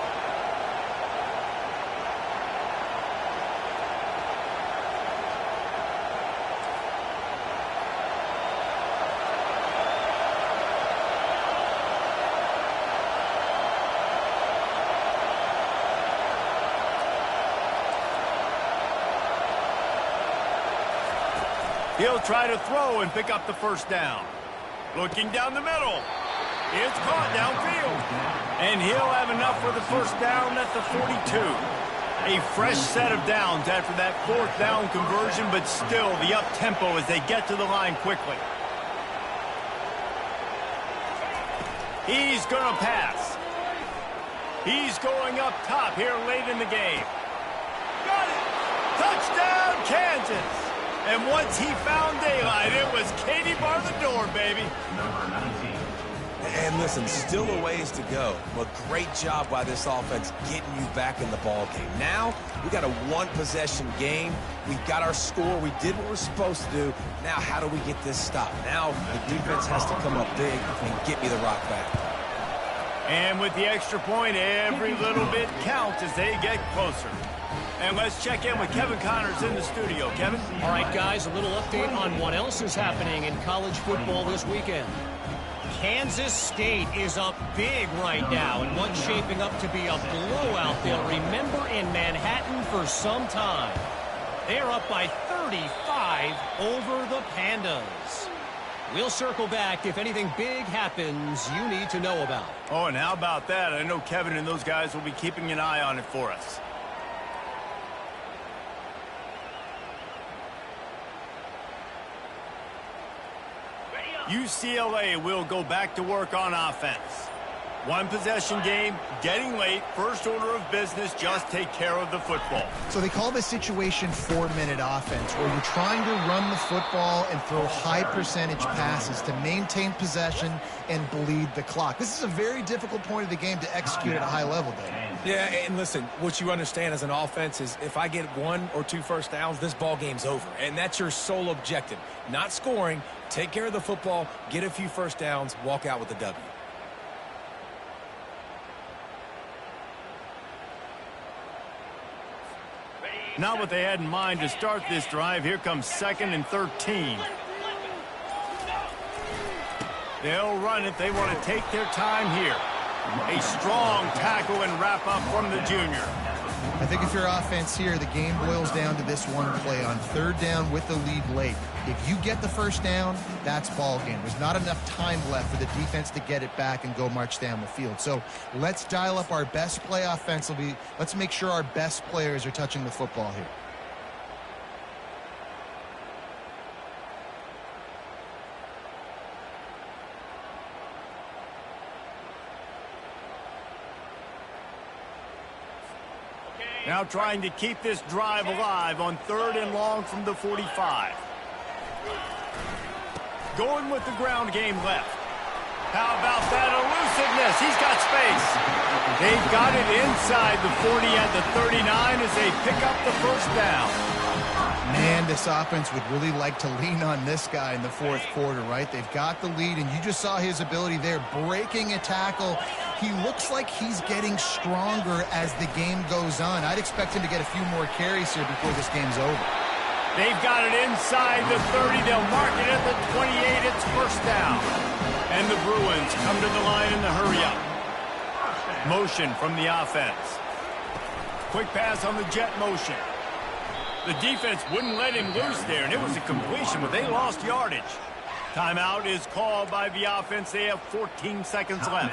He'll try to throw and pick up the 1st down. Looking down the middle. It's caught downfield. And he'll have enough for the 1st down at the 42. A fresh set of downs after that 4th down conversion, but still the up-tempo as they get to the line quickly. He's going to pass. He's going up top here late in the game. Got it! Touchdown, Kansas! And once he found daylight, it was Katie bar the door, baby. Number 19. And listen, still a ways to go, but great job by this offense getting you back in the ball game. Now, we got a one-possession game. We got our score. We did what we're supposed to do. Now, how do we get this stopped? Now, the defense has to come up big and get me the rock back. And with the extra point, every little bit counts as they get closer. And let's check in with Kevin Connors in the studio. Kevin? All right, guys, a little update on what else is happening in college football this weekend. Kansas State is up big right now in what's shaping up to be a blowout they'll remember in Manhattan for some time. They're up by 35 over the Pandas. We'll circle back if anything big happens you need to know about. Oh, and how about that? I know Kevin and those guys will be keeping an eye on it for us. UCLA will go back to work on offense. One possession game, getting late, first order of business, just take care of the football. So they call this situation 4-minute offense, where you're trying to run the football and throw high percentage passes to maintain possession and bleed the clock. This is a very difficult point of the game to execute at a high level, Dave. Yeah, and listen, what you understand as an offense is if I get 1 or 2 first downs, this ball game's over. And that's your sole objective. Not scoring, take care of the football, get a few first downs, walk out with a W. Not what they had in mind to start this drive. Here comes 2nd and 13. They'll run it. They want to take their time here. A strong tackle and wrap up from the junior. I think if you're offense here, the game boils down to this one play on 3rd down with the lead late. If you get the first down, that's ball game. There's not enough time left for the defense to get it back and go march down the field. So let's dial up our best play offensively. Let's make sure our best players are touching the football here. Now trying to keep this drive alive on 3rd and long from the 45. Going with the ground game left. How about that elusiveness? He's got space. They've got it inside the 40 at the 39 as they pick up the first down. Man, this offense would really like to lean on this guy in the 4th quarter, right? They've got the lead, and you just saw his ability there, breaking a tackle. He looks like he's getting stronger as the game goes on. I'd expect him to get a few more carries here before this game's over. They've got it inside the 30. They'll mark it at the 28. It's first down. And the Bruins come to the line in the hurry-up. Motion from the offense. Quick pass on the jet motion. The defense wouldn't let him loose there, and it was a completion, but they lost yardage. Timeout is called by the offense. They have 14 seconds left.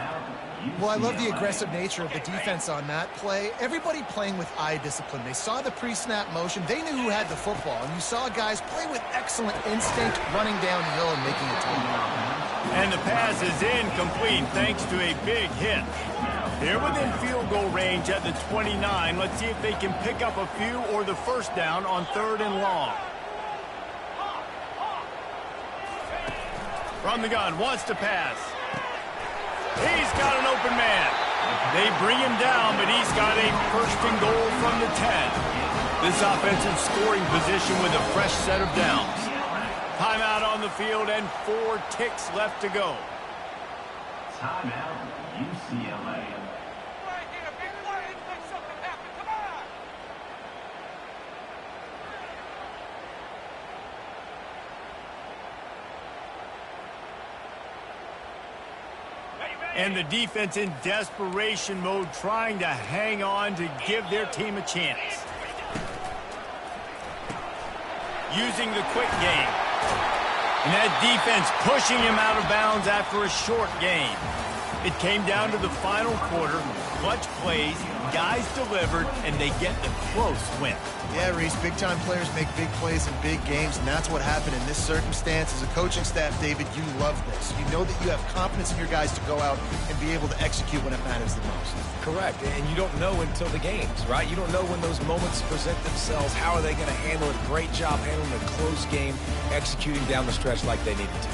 Well, I love the aggressive nature of the defense on that play. Everybody playing with eye discipline. They saw the pre-snap motion. They knew who had the football, and you saw guys play with excellent instinct, running downhill and making a tackle. And the pass is incomplete thanks to a big hit. They're within field goal range at the 29. Let's see if they can pick up a few or the first down on 3rd and long. From the gun, wants to pass. He's got an open man. They bring him down, but he's got a 1st and goal from the 10. This offensive scoring position with a fresh set of downs. Timeout on the field and 4 ticks left to go. Timeout, UCLA. And the defense in desperation mode, trying to hang on to give their team a chance. Using the quick game. And that defense pushing him out of bounds after a short game. It came down to the final quarter. Clutch plays, guys delivered, and they get the close win. Yeah, Reese, big-time players make big plays in big games, and that's what happened in this circumstance. As a coaching staff, David, you love this. You know that you have confidence in your guys to go out and be able to execute when it matters the most. Correct, and you don't know until the games, right? You don't know when those moments present themselves. How are they going to handle it? Great job handling a close game, executing down the stretch like they needed to.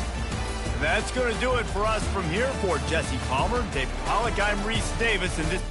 That's going to do it for us from here. For Jesse Palmer, David Pollack, I'm Reese Davis, and this...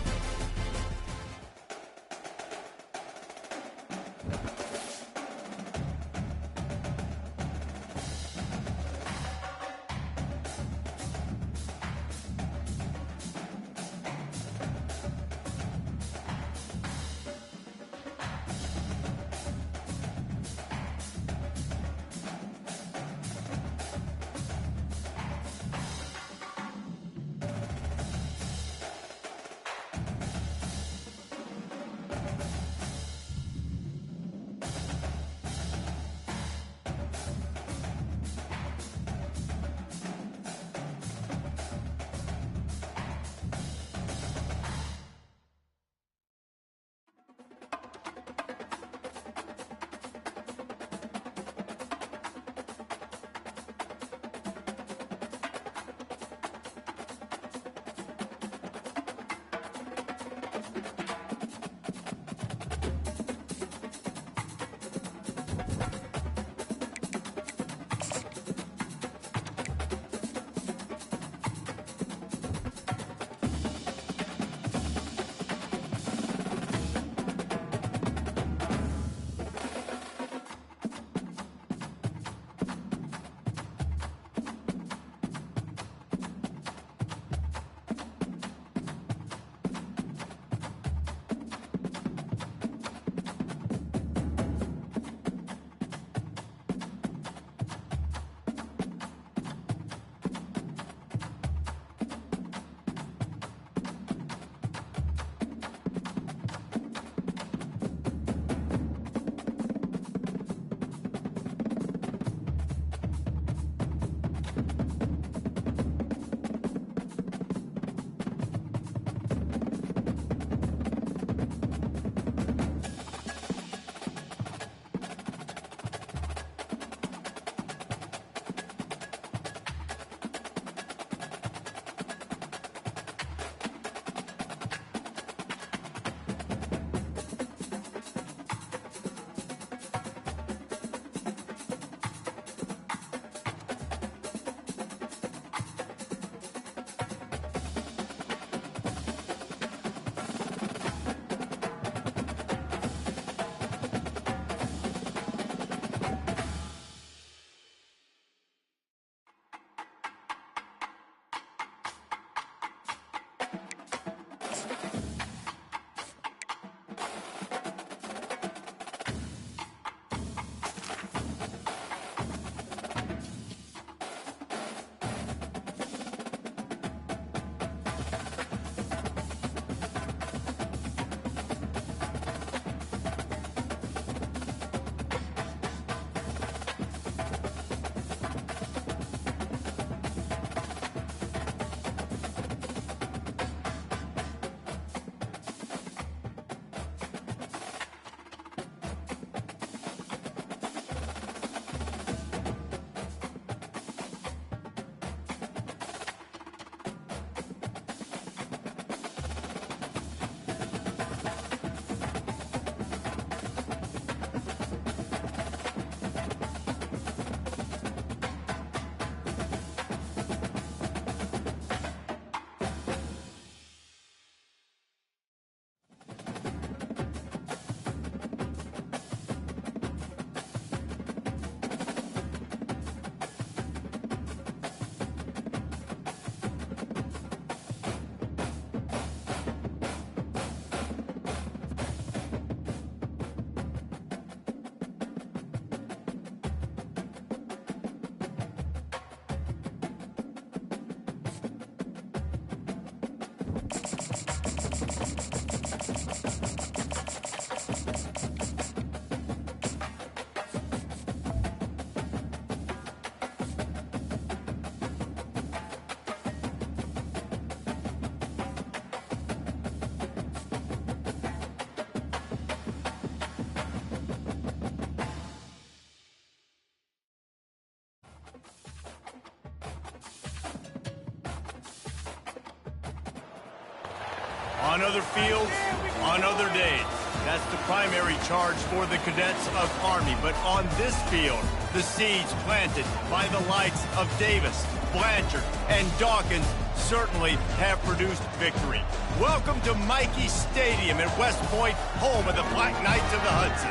On other fields, on other days. That's the primary charge for the cadets of Army. But on this field, the seeds planted by the likes of Davis, Blanchard, and Dawkins certainly have produced victory. Welcome to Michie Stadium in West Point, home of the Black Knights of the Hudson.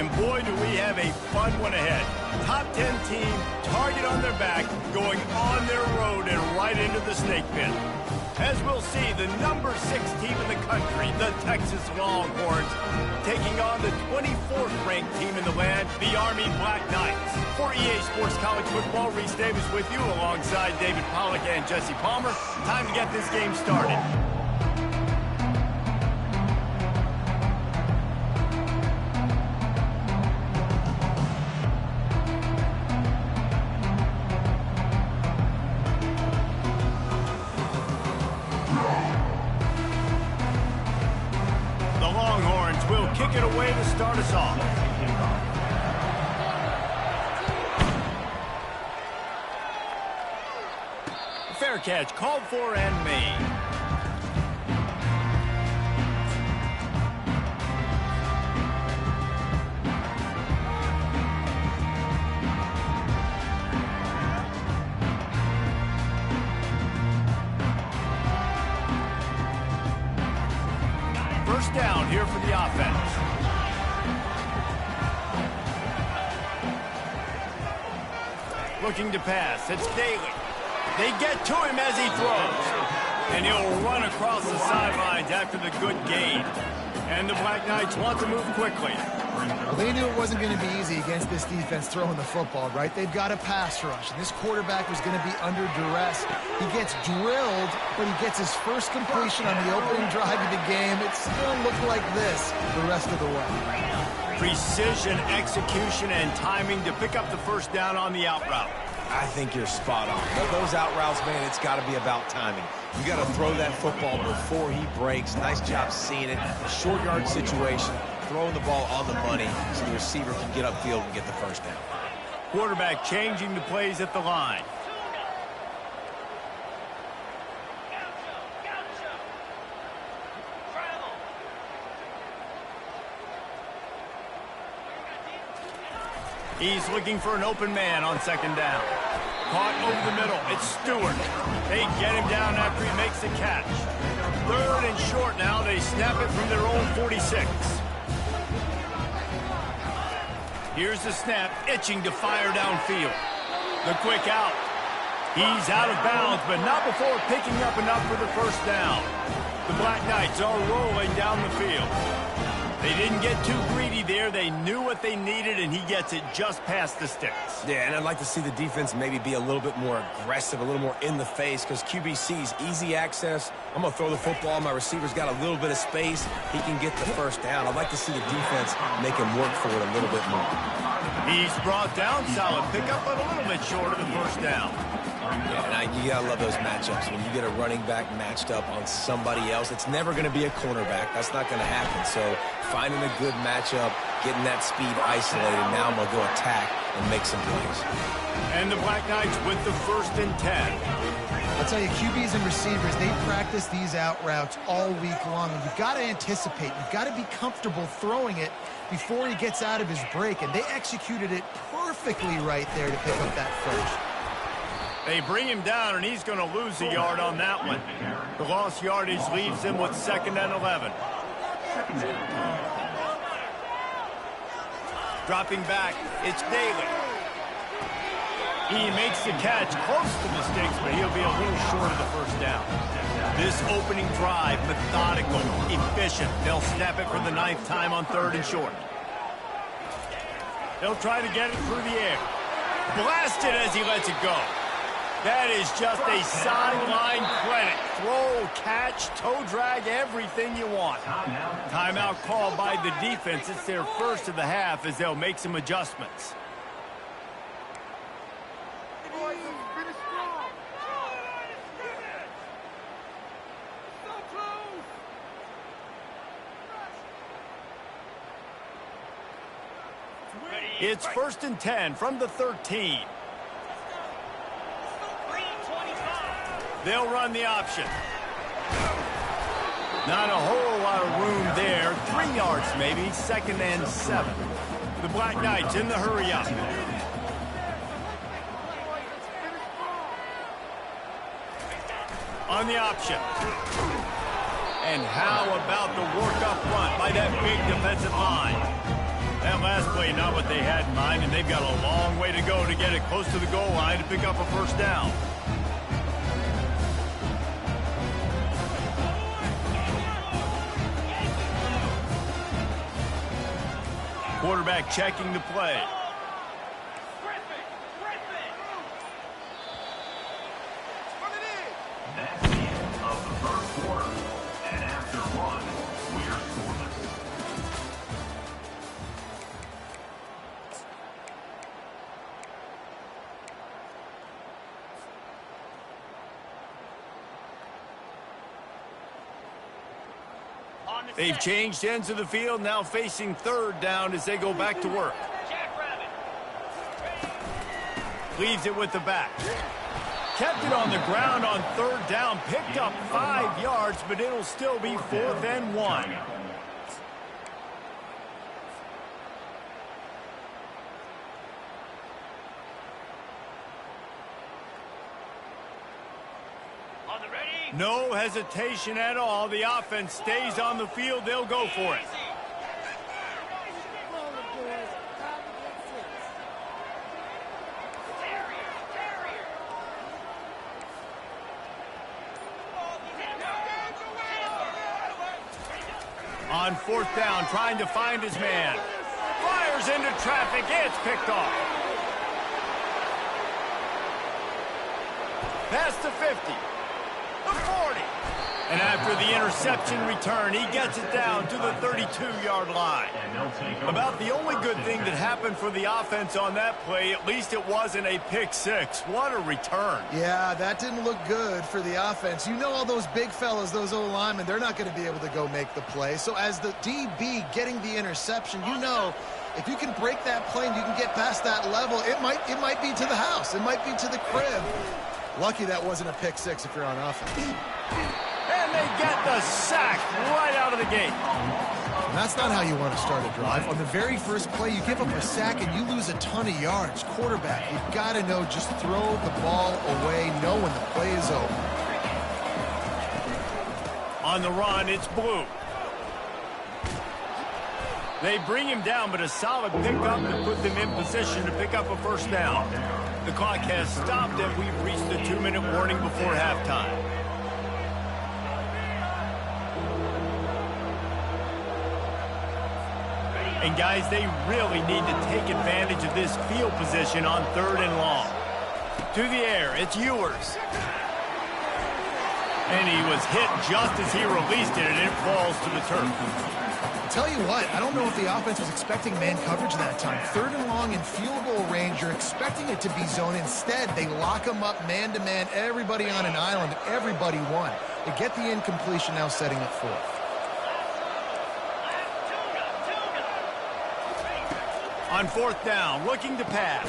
And boy, do we have a fun one ahead. Top 10 team, target on their back, going on their road and right into the snake pit. As we'll see, the number 6 team in the country, the Texas Longhorns, taking on the 24th ranked team in the land, the Army Black Knights. For EA Sports College Football, Reese Davis with you alongside David Pollack and Jesse Palmer. Time to get this game started. Kick it away to start us off. Fair catch called for and made. First down here for the offense. Looking to pass. It's Daly. They get to him as he throws. And he'll run across the sidelines after the good gain. And the Black Knights want to move quickly. Well, they knew it wasn't going to be easy against this defense throwing the football, right? They've got a pass rush, and this quarterback was going to be under duress. He gets drilled, but he gets his first completion on the opening drive of the game. It's going to look like this the rest of the way. Precision, execution, and timing to pick up the first down on the out route. I think you're spot on. Those out routes, man, it's got to be about timing. You got to throw that football before he breaks. Nice job seeing it. A short yard situation, throwing the ball on the money so the receiver can get upfield and get the first down. Quarterback changing the plays at the line. He's looking for an open man on second down. Caught over the middle. It's Stewart. They get him down after he makes the catch. Third and short now. They snap it from their own 46. Here's the snap, itching to fire downfield. The quick out. He's out of bounds, but not before picking up enough for the first down. The Black Knights are rolling down the field. They didn't get too greedy there. They knew what they needed, and he gets it just past the sticks. Yeah, and I'd like to see the defense maybe be a little bit more aggressive, a little more in the face, because QBC's easy access. I'm going to throw the football. My receiver's got a little bit of space. He can get the first down. I'd like to see the defense make him work for it a little bit more. He's brought down. Solid pickup, but a little bit short of the first down. Yeah, and you got to love those matchups. When you get a running back matched up on somebody else, it's never going to be a cornerback. That's not going to happen. So finding a good matchup, getting that speed isolated, now I'm going to go attack and make some plays. And the Black Knights with the 1st and 10. I'll tell you, QBs and receivers, they practice these out routes all week long. And you've got to anticipate. You've got to be comfortable throwing it before he gets out of his break. And they executed it perfectly right there to pick up that first. They bring him down, and he's going to lose a yard on that one. The lost yardage leaves him with 2nd and 11. Dropping back, it's Daly. He makes the catch close to the sticks, but he'll be a little short of the first down. This opening drive, methodical, efficient. They'll snap it for the 9th time on 3rd and short. They'll try to get it through the air. Blasted as he lets it go. That is just a sideline credit. Throw, catch, toe drag, everything you want. Timeout called by the defense. It's their first of the half as they'll make some adjustments. It's 1st and 10 from the 13. They'll run the option. Not a whole lot of room there. 3 yards maybe, 2nd and 7. The Black Knights in the hurry up. On the option. And how about the work up front by that big defensive line? That last play, not what they had in mind, and they've got a long way to go to get it close to the goal line to pick up a first down. Quarterback checking the play. That's the end of the first quarter. And after one, we're scoreless. They've changed ends of the field, now facing third down as they go back to work. Leaves it with the back. Kept it on the ground on third down, picked up 5 yards, but it'll still be 4th and 1. No hesitation at all. The offense stays on the field. They'll go for it. On 4th down, trying to find his man. Fires into traffic. It's picked off. Past the 50. The 40. And after the interception return, he gets it down to the 32-yard line. About the only good thing that happened for the offense on that play, at least it wasn't a pick six. What a return. Yeah, that didn't look good for the offense. You know all those big fellas, those O-linemen, they're not going to be able to go make the play. So as the DB getting the interception, you know if you can break that play and you can get past that level, it might be to the house. It might be to the crib. Lucky that wasn't a pick six if you're on offense. And they get the sack right out of the gate. And that's not how you want to start a drive. On the very first play, you give up a sack and you lose a ton of yards. Quarterback, you've got to know, just throw the ball away, know when the play is over. On the run, it's Blue. They bring him down, but a solid pickup to put them in position to pick up a first down. The clock has stopped, and we've reached the 2-minute warning before halftime. And guys, they really need to take advantage of this field position on 3rd and long. To the air, it's Ewers. And he was hit just as he released it, and it falls to the turf. Tell you what, I don't know if the offense was expecting man coverage that time. 3rd and long in field goal range, you're expecting it to be zone. Instead, they lock them up man-to-man, everybody on an island, everybody won. They get the incompletion, now setting up 4th. On 4th down, looking to pass.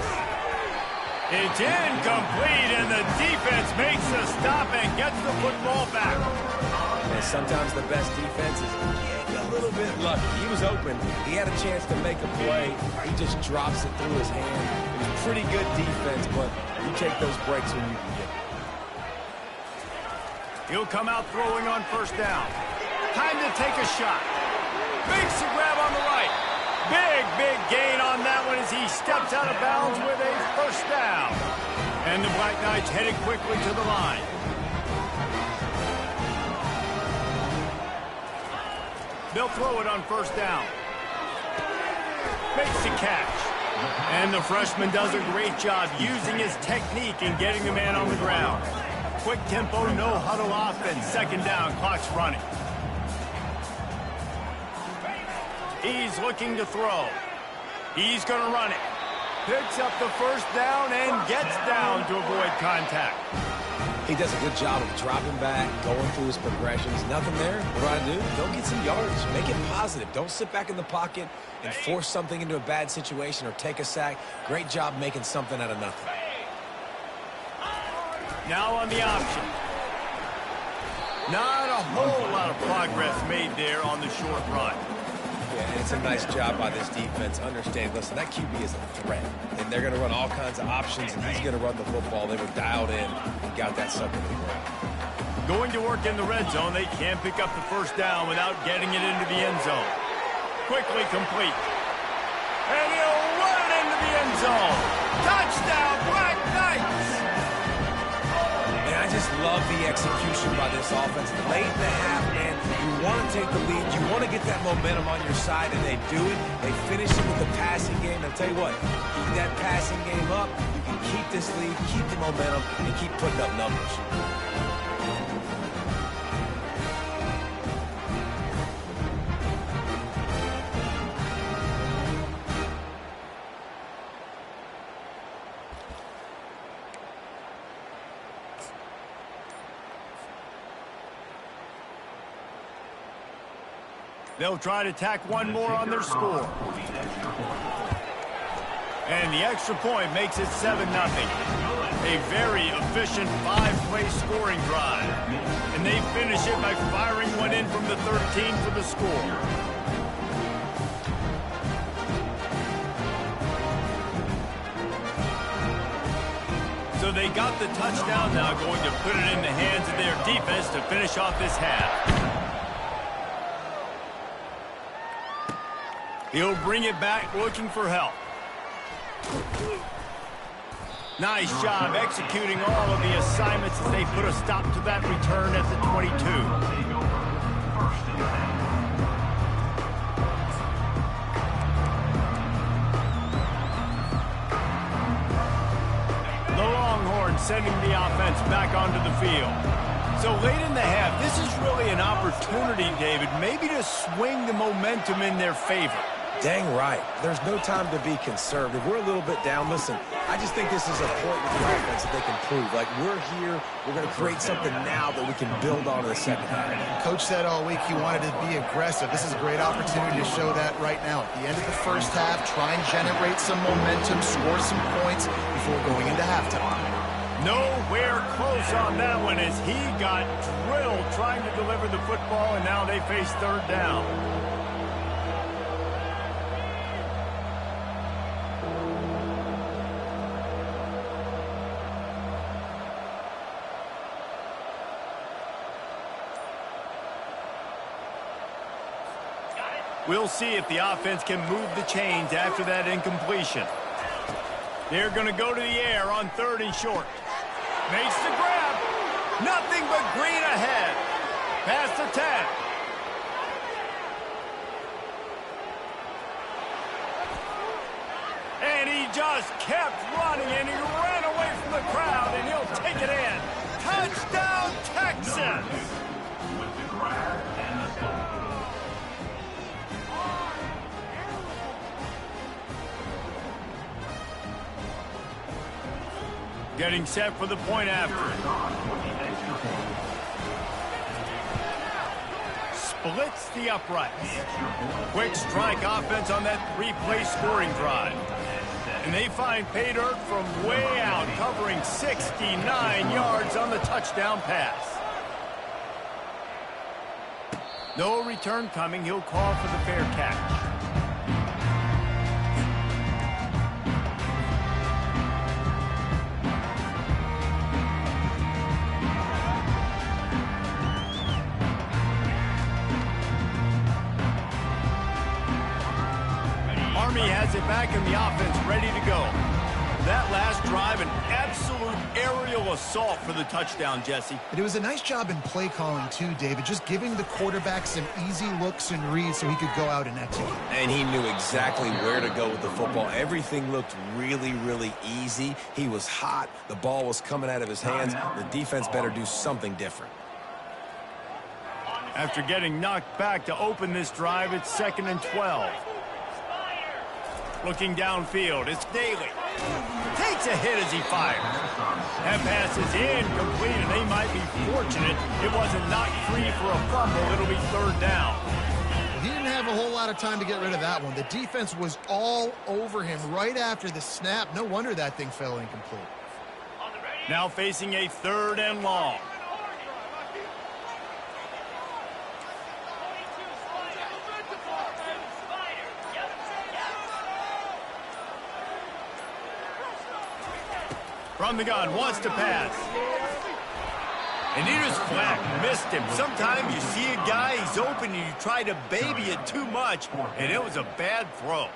It's incomplete, and the defense makes the stop and gets the football back. And sometimes the best defense is a little bit lucky. He was open. He had a chance to make a play. He just drops it through his hand. It was pretty good defense, but you take those breaks when you can get them. He'll come out throwing on 1st down. Time to take a shot. Makes the grab on the right. Big gain on that one as he steps out of bounds with a first down. And the Black Knights headed quickly to the line. They'll throw it on 1st down. Makes the catch. And the freshman does a great job using his technique and getting the man on the ground. Quick tempo, no huddle offense. 2nd down, clock's running. He's looking to throw. He's going to run it. Picks up the first down and gets down to avoid contact. He does a good job of dropping back, going through his progressions. Nothing there. What do I do? Go get some yards. Make it positive. Don't sit back in the pocket and force something into a bad situation or take a sack. Great job making something out of nothing. Now on the option. Not a whole lot of progress made there on the short run. Yeah, and it's a nice job by this defense. Understand, listen, that QB is a threat. And they're going to run all kinds of options, and he's going to run the football. They were dialed in and got that sucker to the ground. Going to work in the red zone. They can't pick up the first down without getting it into the end zone. Quickly complete. And he'll run it into the end zone. Touchdown, Black Knights! And I just love the execution by this offense. Late in the half, man, you want to take the lead. You want to get that momentum on your side, and they do it. They finish it with the passing game. I'll tell you what, keep that passing game up. You can keep this lead, keep the momentum, and keep putting up numbers. They'll try to tack one more on their score. And the extra point makes it 7-0. A very efficient 5-play scoring drive. And they finish it by firing one in from the 13 for the score. So they got the touchdown, now going to put it in the hands of their defense to finish off this half. He'll bring it back looking for help. Nice job executing all of the assignments as they put a stop to that return at the 22. The Longhorns sending the offense back onto the field. So late in the half, this is really an opportunity, David, maybe to swing the momentum in their favor. Dang right. There's no time to be conservative. We're a little bit down. Listen, I just think this is a point with the offense that they can prove. Like, we're here. We're going to create something now that we can build on in the second half. Coach said all week he wanted to be aggressive. This is a great opportunity to show that right now. At the end of the first half, try and generate some momentum, score some points before going into halftime. Nowhere close on that one as he got drilled trying to deliver the football, and now they face third down. We'll see if the offense can move the chains after that incompletion. They're going to go to the air on 3rd and short. Makes the grab. Nothing but green ahead. Past the 10. And he just kept running, and he ran away from the crowd, and he'll take it in. Touchdown, Texas! With the grab and the score. Getting set for the point after. Splits the uprights. Quick strike offense on that 3-play scoring drive. And they find pay dirt from way out, covering 69 yards on the touchdown pass. No return coming. He'll call for the fair catch. Army has it back in the offense, ready to go. That last drive, an absolute aerial assault for the touchdown, Jesse. And it was a nice job in play calling, too, David, just giving the quarterback some easy looks and reads so he could go out and execute. And he knew exactly where to go with the football. Everything looked really, really easy. He was hot. The ball was coming out of his hands. The defense better do something different. After getting knocked back to open this drive, it's 2nd and 12. Looking downfield, it's Daly. Takes a hit as he fires. That pass is incomplete, and they might be fortunate it wasn't knocked free for a fumble. It'll be 3rd down. He didn't have a whole lot of time to get rid of that one. The defense was all over him right after the snap. No wonder that thing fell incomplete. Now facing a 3rd and long. From the gun, wants to pass. And he just flat missed him. Sometimes you see a guy, he's open, and you try to baby it too much, and it was a bad throw.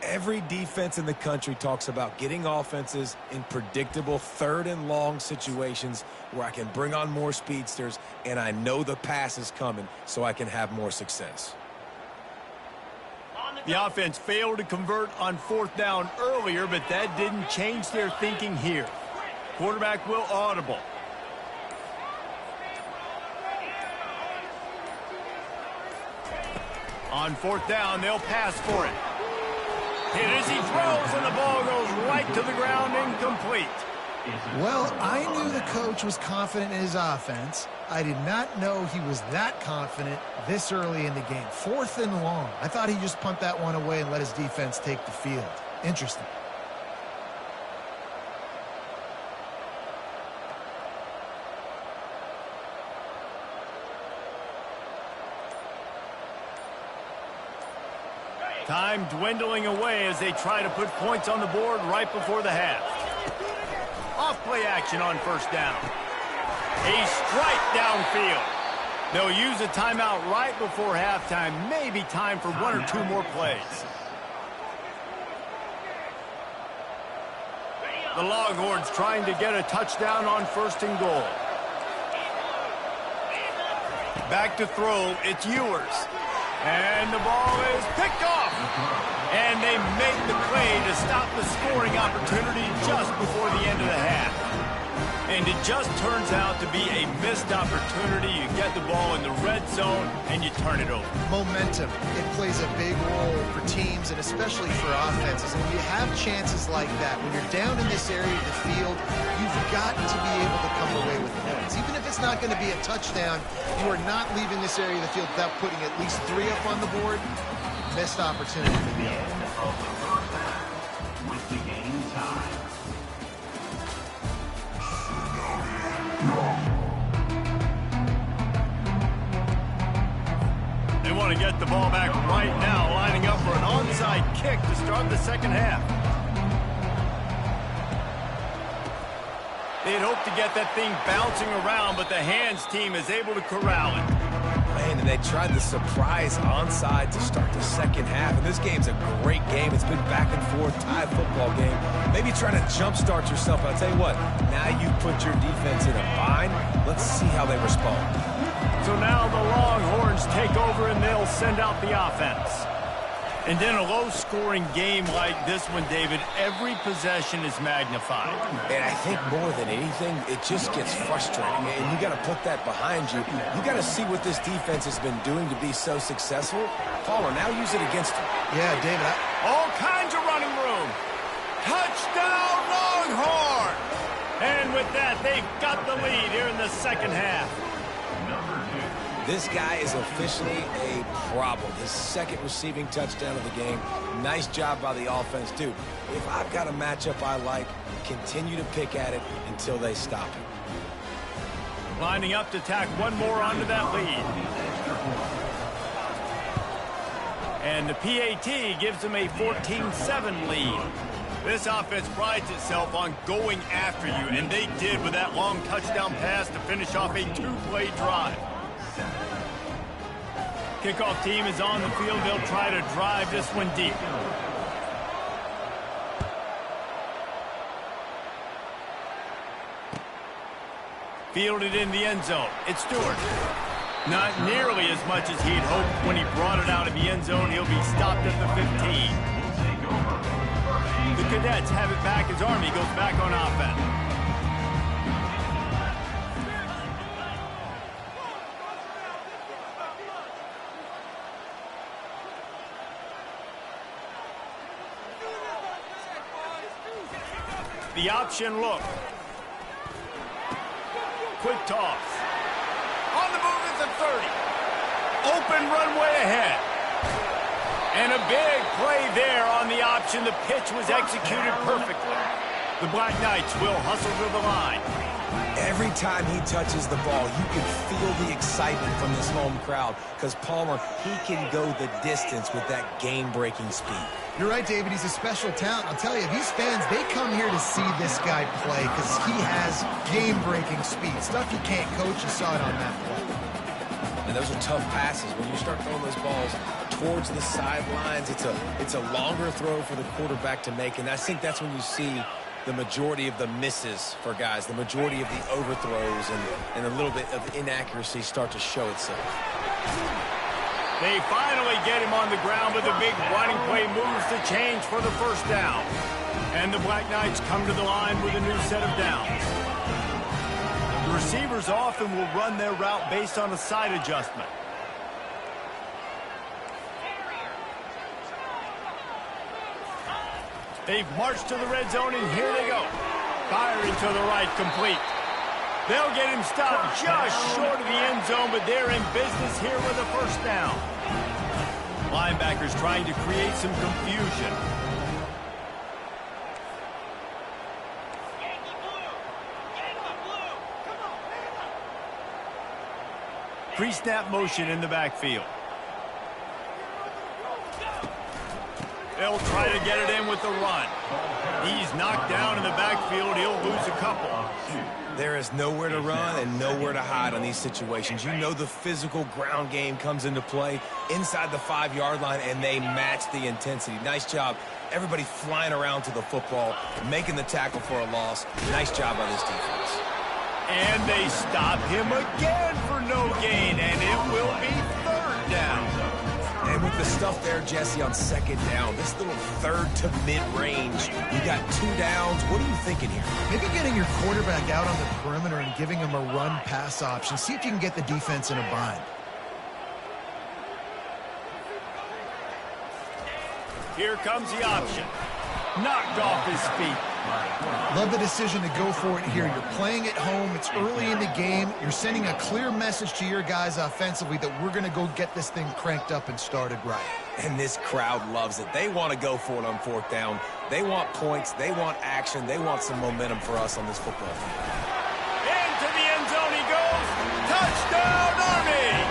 Every defense in the country talks about getting offenses in predictable third and long situations where I can bring on more speedsters and I know the pass is coming so I can have more success. The offense failed to convert on 4th down earlier, but that didn't change their thinking here. Quarterback will audible. On 4th down, they'll pass for it. Hit as he throws, and the ball goes right to the ground, incomplete. Well, I knew the coach was confident in his offense. I did not know he was that confident this early in the game. 4th and long. I thought he just pumped that one away and let his defense take the field. Interesting. Time dwindling away as they try to put points on the board right before the half. Off play action on 1st down. A strike downfield. They'll use a timeout right before halftime. Maybe time for 1 or 2 more plays. The Longhorns trying to get a touchdown on 1st and goal. Back to throw, it's Ewers. And the ball is picked off. And they make the play to stop the scoring opportunity just before the end of the half. And it just turns out to be a missed opportunity. You get the ball in the red zone and you turn it over. Momentum. It plays a big role for teams and especially for offenses. And when you have chances like that, when you're down in this area of the field, you've got to be able to come away with points. Even if it's not going to be a touchdown, you are not leaving this area of the field without putting at least 3 up on the board. Missed opportunity for the End of the first half with the game time. They want to get the ball back right now, lining up for an onside kick to start the 2nd half. They'd hoped to get that thing bouncing around, but the hands team is able to corral it. Man, and they tried the surprise onside to start the 2nd half. And this game's a great game. It's been back and forth, tie football game. Maybe trying to jumpstart yourself. But I'll tell you what, now you put your defense in a bind. Let's see how they respond. So now the Longhorns take over and they'll send out the offense. And in a low-scoring game like this one, David, every possession is magnified. And I think more than anything, it just gets frustrating. And you got to put that behind you. You got to see what this defense has been doing to be so successful. Pauler, now use it against them. Yeah, David. All kinds of running room. Touchdown, Longhorn! And with that, they've got the lead here in the 2nd half. This guy is officially a problem. His 2nd receiving touchdown of the game. Nice job by the offense. Dude, if I've got a matchup I like, continue to pick at it until they stop it. Lining up to tack one more onto that lead. And the PAT gives them a 14-7 lead. This offense prides itself on going after you, and they did with that long touchdown pass to finish off a 2-play drive. Kickoff team is on the field. They'll try to drive this one deep. Fielded in the end zone. It's Stewart. Not nearly as much as he'd hoped when he brought it out of the end zone. He'll be stopped at the 15. The Cadets have it back as Army goes back on offense. The option look. Quick toss. On the move is the 30. Open runway ahead. And a big play there on the option. The pitch was executed perfectly. The Black Knights will hustle to the line. Every time he touches the ball, you can feel the excitement from this home crowd because Palmer, he can go the distance with that game-breaking speed. You're right, David. He's a special talent. I'll tell you, these fans, they come here to see this guy play because he has game-breaking speed. Stuff you can't coach. You saw it on that play. And those are tough passes. When you start throwing those balls towards the sidelines, it's a longer throw for the quarterback to make. And I think that's when you see the majority of the misses for guys, the majority of the overthrows and a little bit of inaccuracy start to show itself. They finally get him on the ground, but the big running play moves the change for the first down. And the Black Knights come to the line with a new set of downs. The receivers often will run their route based on a side adjustment. They've marched to the red zone, and here they go. Firing to the right, complete. They'll get him stopped just short of the end zone, but they're in business here with a first down. Linebackers trying to create some confusion. Pre-snap motion in the backfield. They'll try to get it in with the run. He's knocked down in the backfield. He'll lose a couple. There is nowhere to run and nowhere to hide on these situations. You know the physical ground game comes into play inside the 5-yard line, and they match the intensity. Nice job. Everybody flying around to the football, making the tackle for a loss. Nice job by this defense. And they stop him again for no gain, and it will be third down. And with the stuff there, Jesse, on second down, this little third to mid-range, you got 2 downs. What are you thinking here? Maybe getting your quarterback out on the perimeter and giving him a run-pass option. See if you can get the defense in a bind. Here comes the option. Knocked off his feet. Love the decision to go for it here. You're playing at home. It's early in the game. You're sending a clear message to your guys offensively that we're going to go get this thing cranked up and started right. And this crowd loves it. They want to go for it on fourth down. They want points. They want action. They want some momentum for us on this football team. Into the end zone he goes. Touchdown, Army!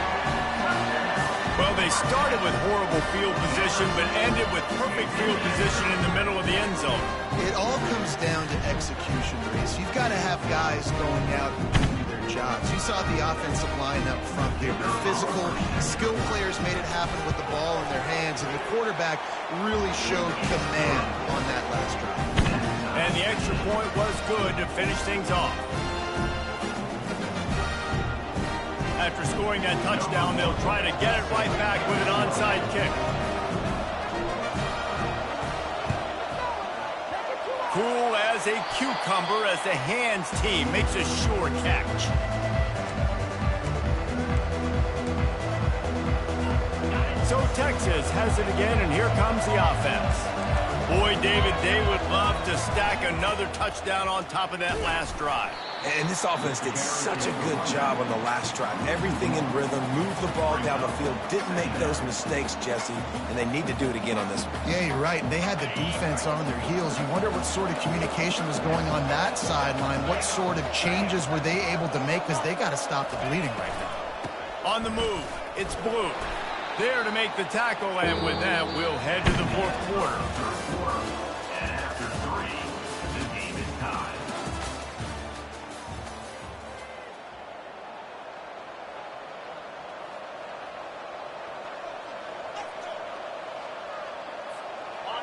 Well, they started with horrible field position, but ended with perfect field position in the middle of the end zone. It all comes down to execution, Reese. You've got to have guys going out and doing their jobs. You saw the offensive line up front there. The physical, skilled players made it happen with the ball in their hands, and the quarterback really showed command on that last drive. And the extra point was good to finish things off. After scoring that touchdown, they'll try to get it right back with an onside kick. Cool as a cucumber as the hands team makes a sure catch. So Texas has it again, and here comes the offense. Boy, David, they would love to stack another touchdown on top of that last drive. And this offense did such a good job on the last drive. Everything in rhythm, moved the ball down the field, didn't make those mistakes, Jesse, and they need to do it again on this one. Yeah, you're right. They had the defense on their heels. You wonder what sort of communication was going on that sideline. What sort of changes were they able to make, because they got to stop the bleeding right now. On the move, it's Blue. There to make the tackle, and with that, we'll head to the fourth quarter. And after 3, the game is tied.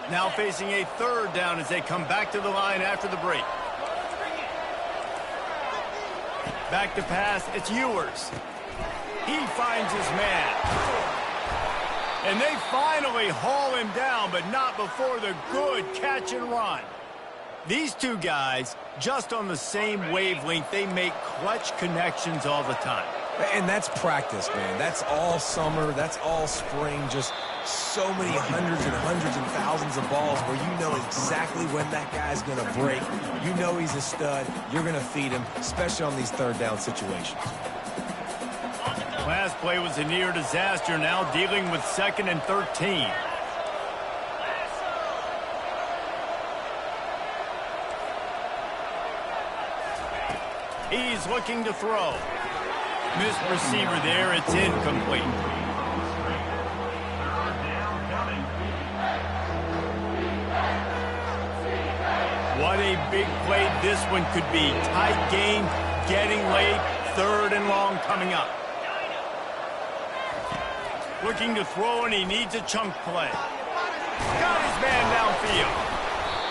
Now facing a third down as they come back to the line after the break. Back to pass, it's Ewers. He finds his man. And they finally haul him down, but not before the good catch and run. These two guys, just on the same wavelength, they make clutch connections all the time. And that's practice, man. That's all summer. That's all spring. Just so many hundreds and thousands of balls where you know exactly when that guy's going to break. You know he's a stud. You're going to feed him, especially on these third down situations. Last play was a near disaster, now dealing with 2nd and 13. He's looking to throw. Missed receiver there, it's incomplete. big play this one could be. Tight game, getting late, 3rd and long coming up. Looking to throw, and he needs a chunk play. Got his man downfield.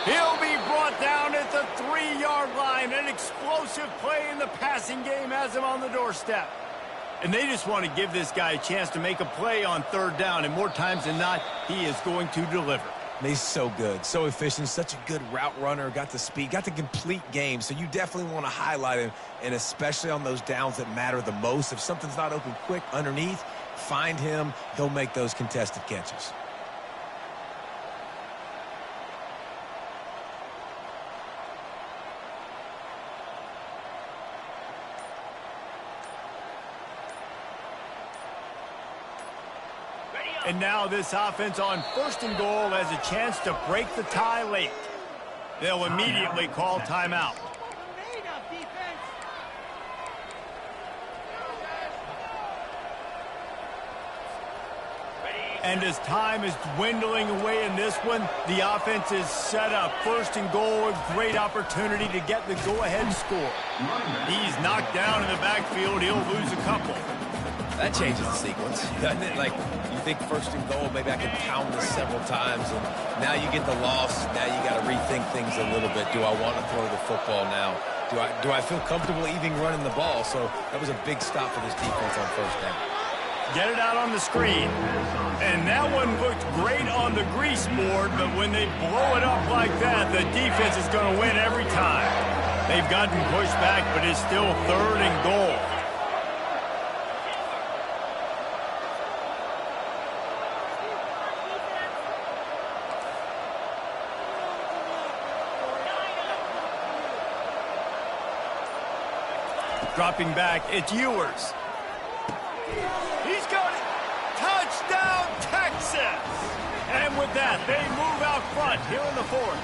He'll be brought down at the 3-yard line. An explosive play in the passing game has him on the doorstep. And they just want to give this guy a chance to make a play on 3rd down, and more times than not, he is going to deliver. He's so good, so efficient, such a good route runner, got the speed, got the complete game, so you definitely want to highlight him, and especially on those downs that matter the most. If something's not open quick underneath, find him, he'll make those contested catches. And now this offense on 1st and goal has a chance to break the tie late. They'll immediately call timeout. And as time is dwindling away in this one, the offense is set up. 1st and goal, a great opportunity to get the go-ahead score. He's knocked down in the backfield. He'll lose a couple. That changes the sequence, doesn't it? Like, you think 1st and goal, maybe I can pound this several times, and now you get the loss. Now you got to rethink things a little bit. Do I want to throw the football now? Do I feel comfortable even running the ball? So that was a big stop for this defense on 1st down. Get it out on the screen. And that one looked great on the grease board, but when they blow it up like that, the defense is going to win every time. They've gotten pushed back, but it's still 3rd and goal. Dropping back, it's Ewers. He's got it. Touchdown, Texas! And with that, they move out front here in the 4th.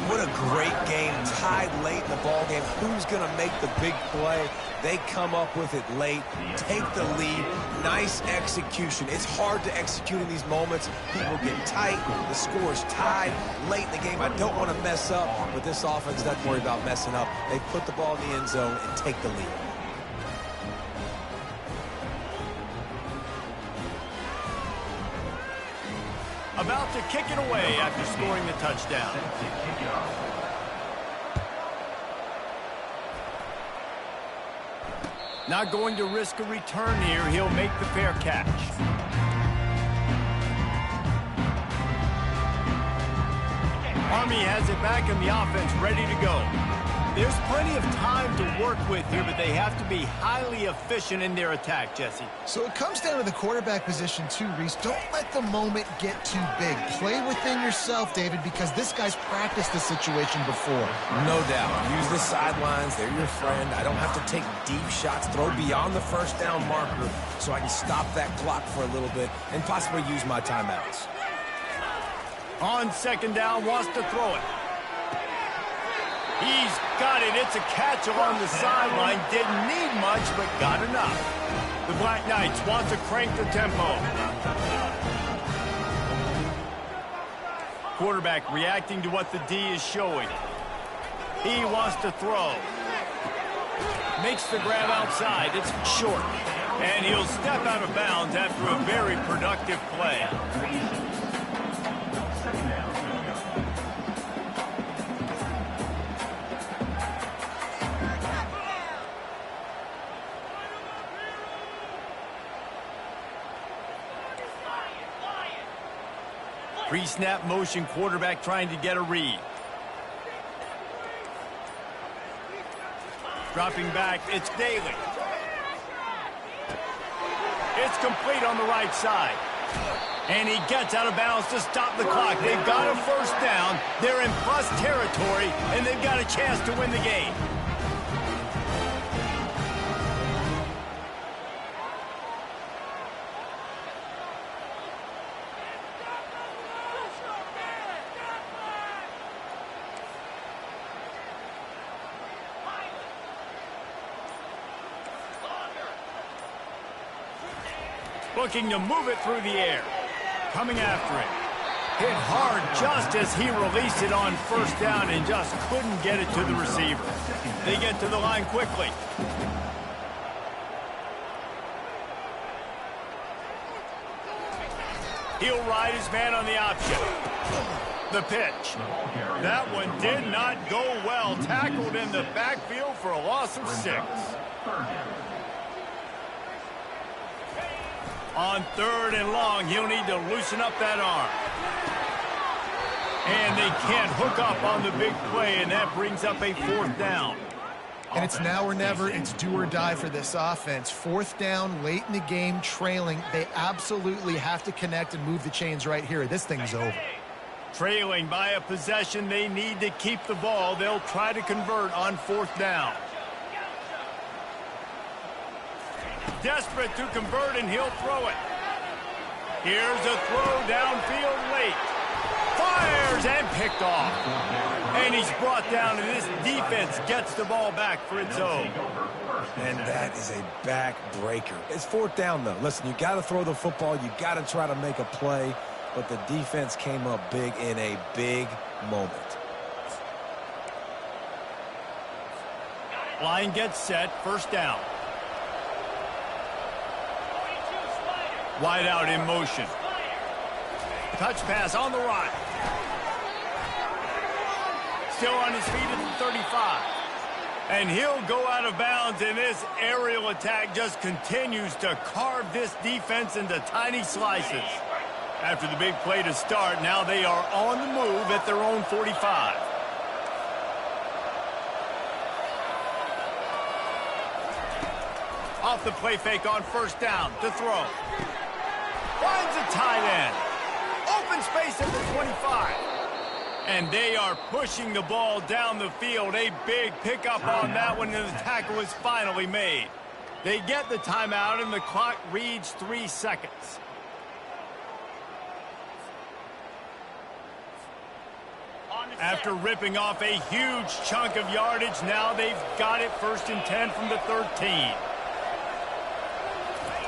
What a great game, tied late in the ball game. Who's going to make the big play? They come up with it late, take the lead. Nice execution. It's hard to execute in these moments. People get tight. The score is tied late in the game. I don't want to mess up, but this offense doesn't worry about messing up. They put the ball in the end zone and take the lead. About to kick it away after scoring the touchdown. Not going to risk a return here. He'll make the fair catch. Army has it back in the offense, ready to go. There's plenty of time to work with here, but they have to be highly efficient in their attack, Jesse. So it comes down to the quarterback position too, Reese. Don't let the moment get too big. Play within yourself, David, because this guy's practiced the situation before. No doubt. Use the sidelines. They're your friend. I don't have to take deep shots, throw beyond the 1st down marker so I can stop that clock for a little bit and possibly use my timeouts. On 2nd down, wants to throw it. He's got it. It's a catch along the sideline. Didn't need much, but got enough. The Black Knights want to crank the tempo. Quarterback reacting to what the D is showing. He wants to throw. Makes the grab outside. It's short. And he'll step out of bounds after a very productive play. Pre-snap motion, quarterback trying to get a read. Dropping back, it's Daly. It's complete on the right side. And he gets out of bounds to stop the clock. They've got a 1st down. They're in plus territory, and they've got a chance to win the game. Looking to move it through the air. Coming after it. Hit hard just as he released it on first down and just couldn't get it to the receiver. They get to the line quickly. He'll ride his man on the option. The pitch. That one did not go well. Tackled in the backfield for a loss of 6. On 3rd and long, he'll need to loosen up that arm. And they can't hook up on the big play, and that brings up a 4th down. And it's now or never. It's do or die for this offense. 4th down, late in the game, trailing. They absolutely have to connect and move the chains right here. This thing's over. Trailing by a possession, they need to keep the ball. They'll try to convert on 4th down. Desperate to convert, and he'll throw it. Here's a throw downfield late. Fires and picked off. And he's brought down, and this defense gets the ball back for its own. And that is a backbreaker. It's 4th down, though. Listen, you got to throw the football. You got to try to make a play. But the defense came up big in a big moment. Line gets set, 1st down. Wide out in motion. Touch pass on the right. Still on his feet at the 35. And he'll go out of bounds, and this aerial attack just continues to carve this defense into tiny slices. After the big play to start, now they are on the move at their own 45. Off the play fake on 1st down to throw. Finds a tight end. Open space at the 25. And they are pushing the ball down the field. A big pickup on that one, and the tackle is finally made. They get the timeout, and the clock reads 3 seconds. After ripping off a huge chunk of yardage, now they've got it 1st and 10 from the 13.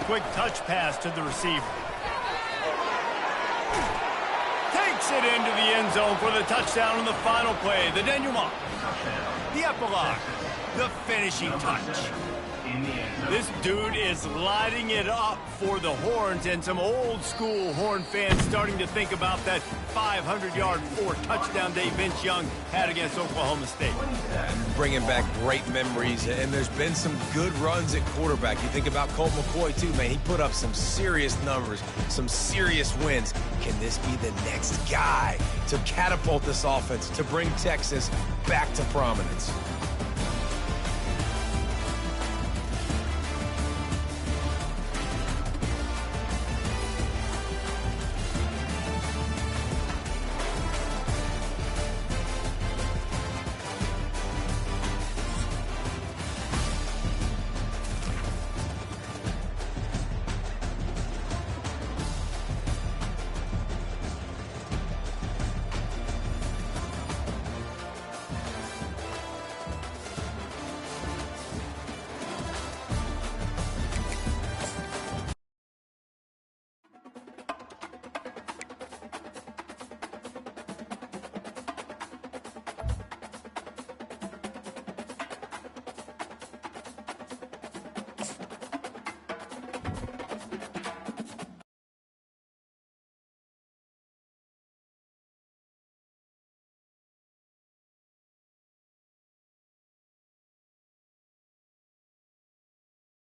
Quick touch pass to the receiver. Takes it into the end zone for the touchdown on the final play. The denouement. The epilogue. The finishing touch. This dude is lighting it up for the Horns, and some old-school Horn fans starting to think about that 500-yard 4-touchdown day Vince Young had against Oklahoma State. Bringing back great memories, and there's been some good runs at quarterback. You think about Colt McCoy, too, man. He put up some serious numbers, some serious wins. Can this be the next guy to catapult this offense, to bring Texas back to prominence?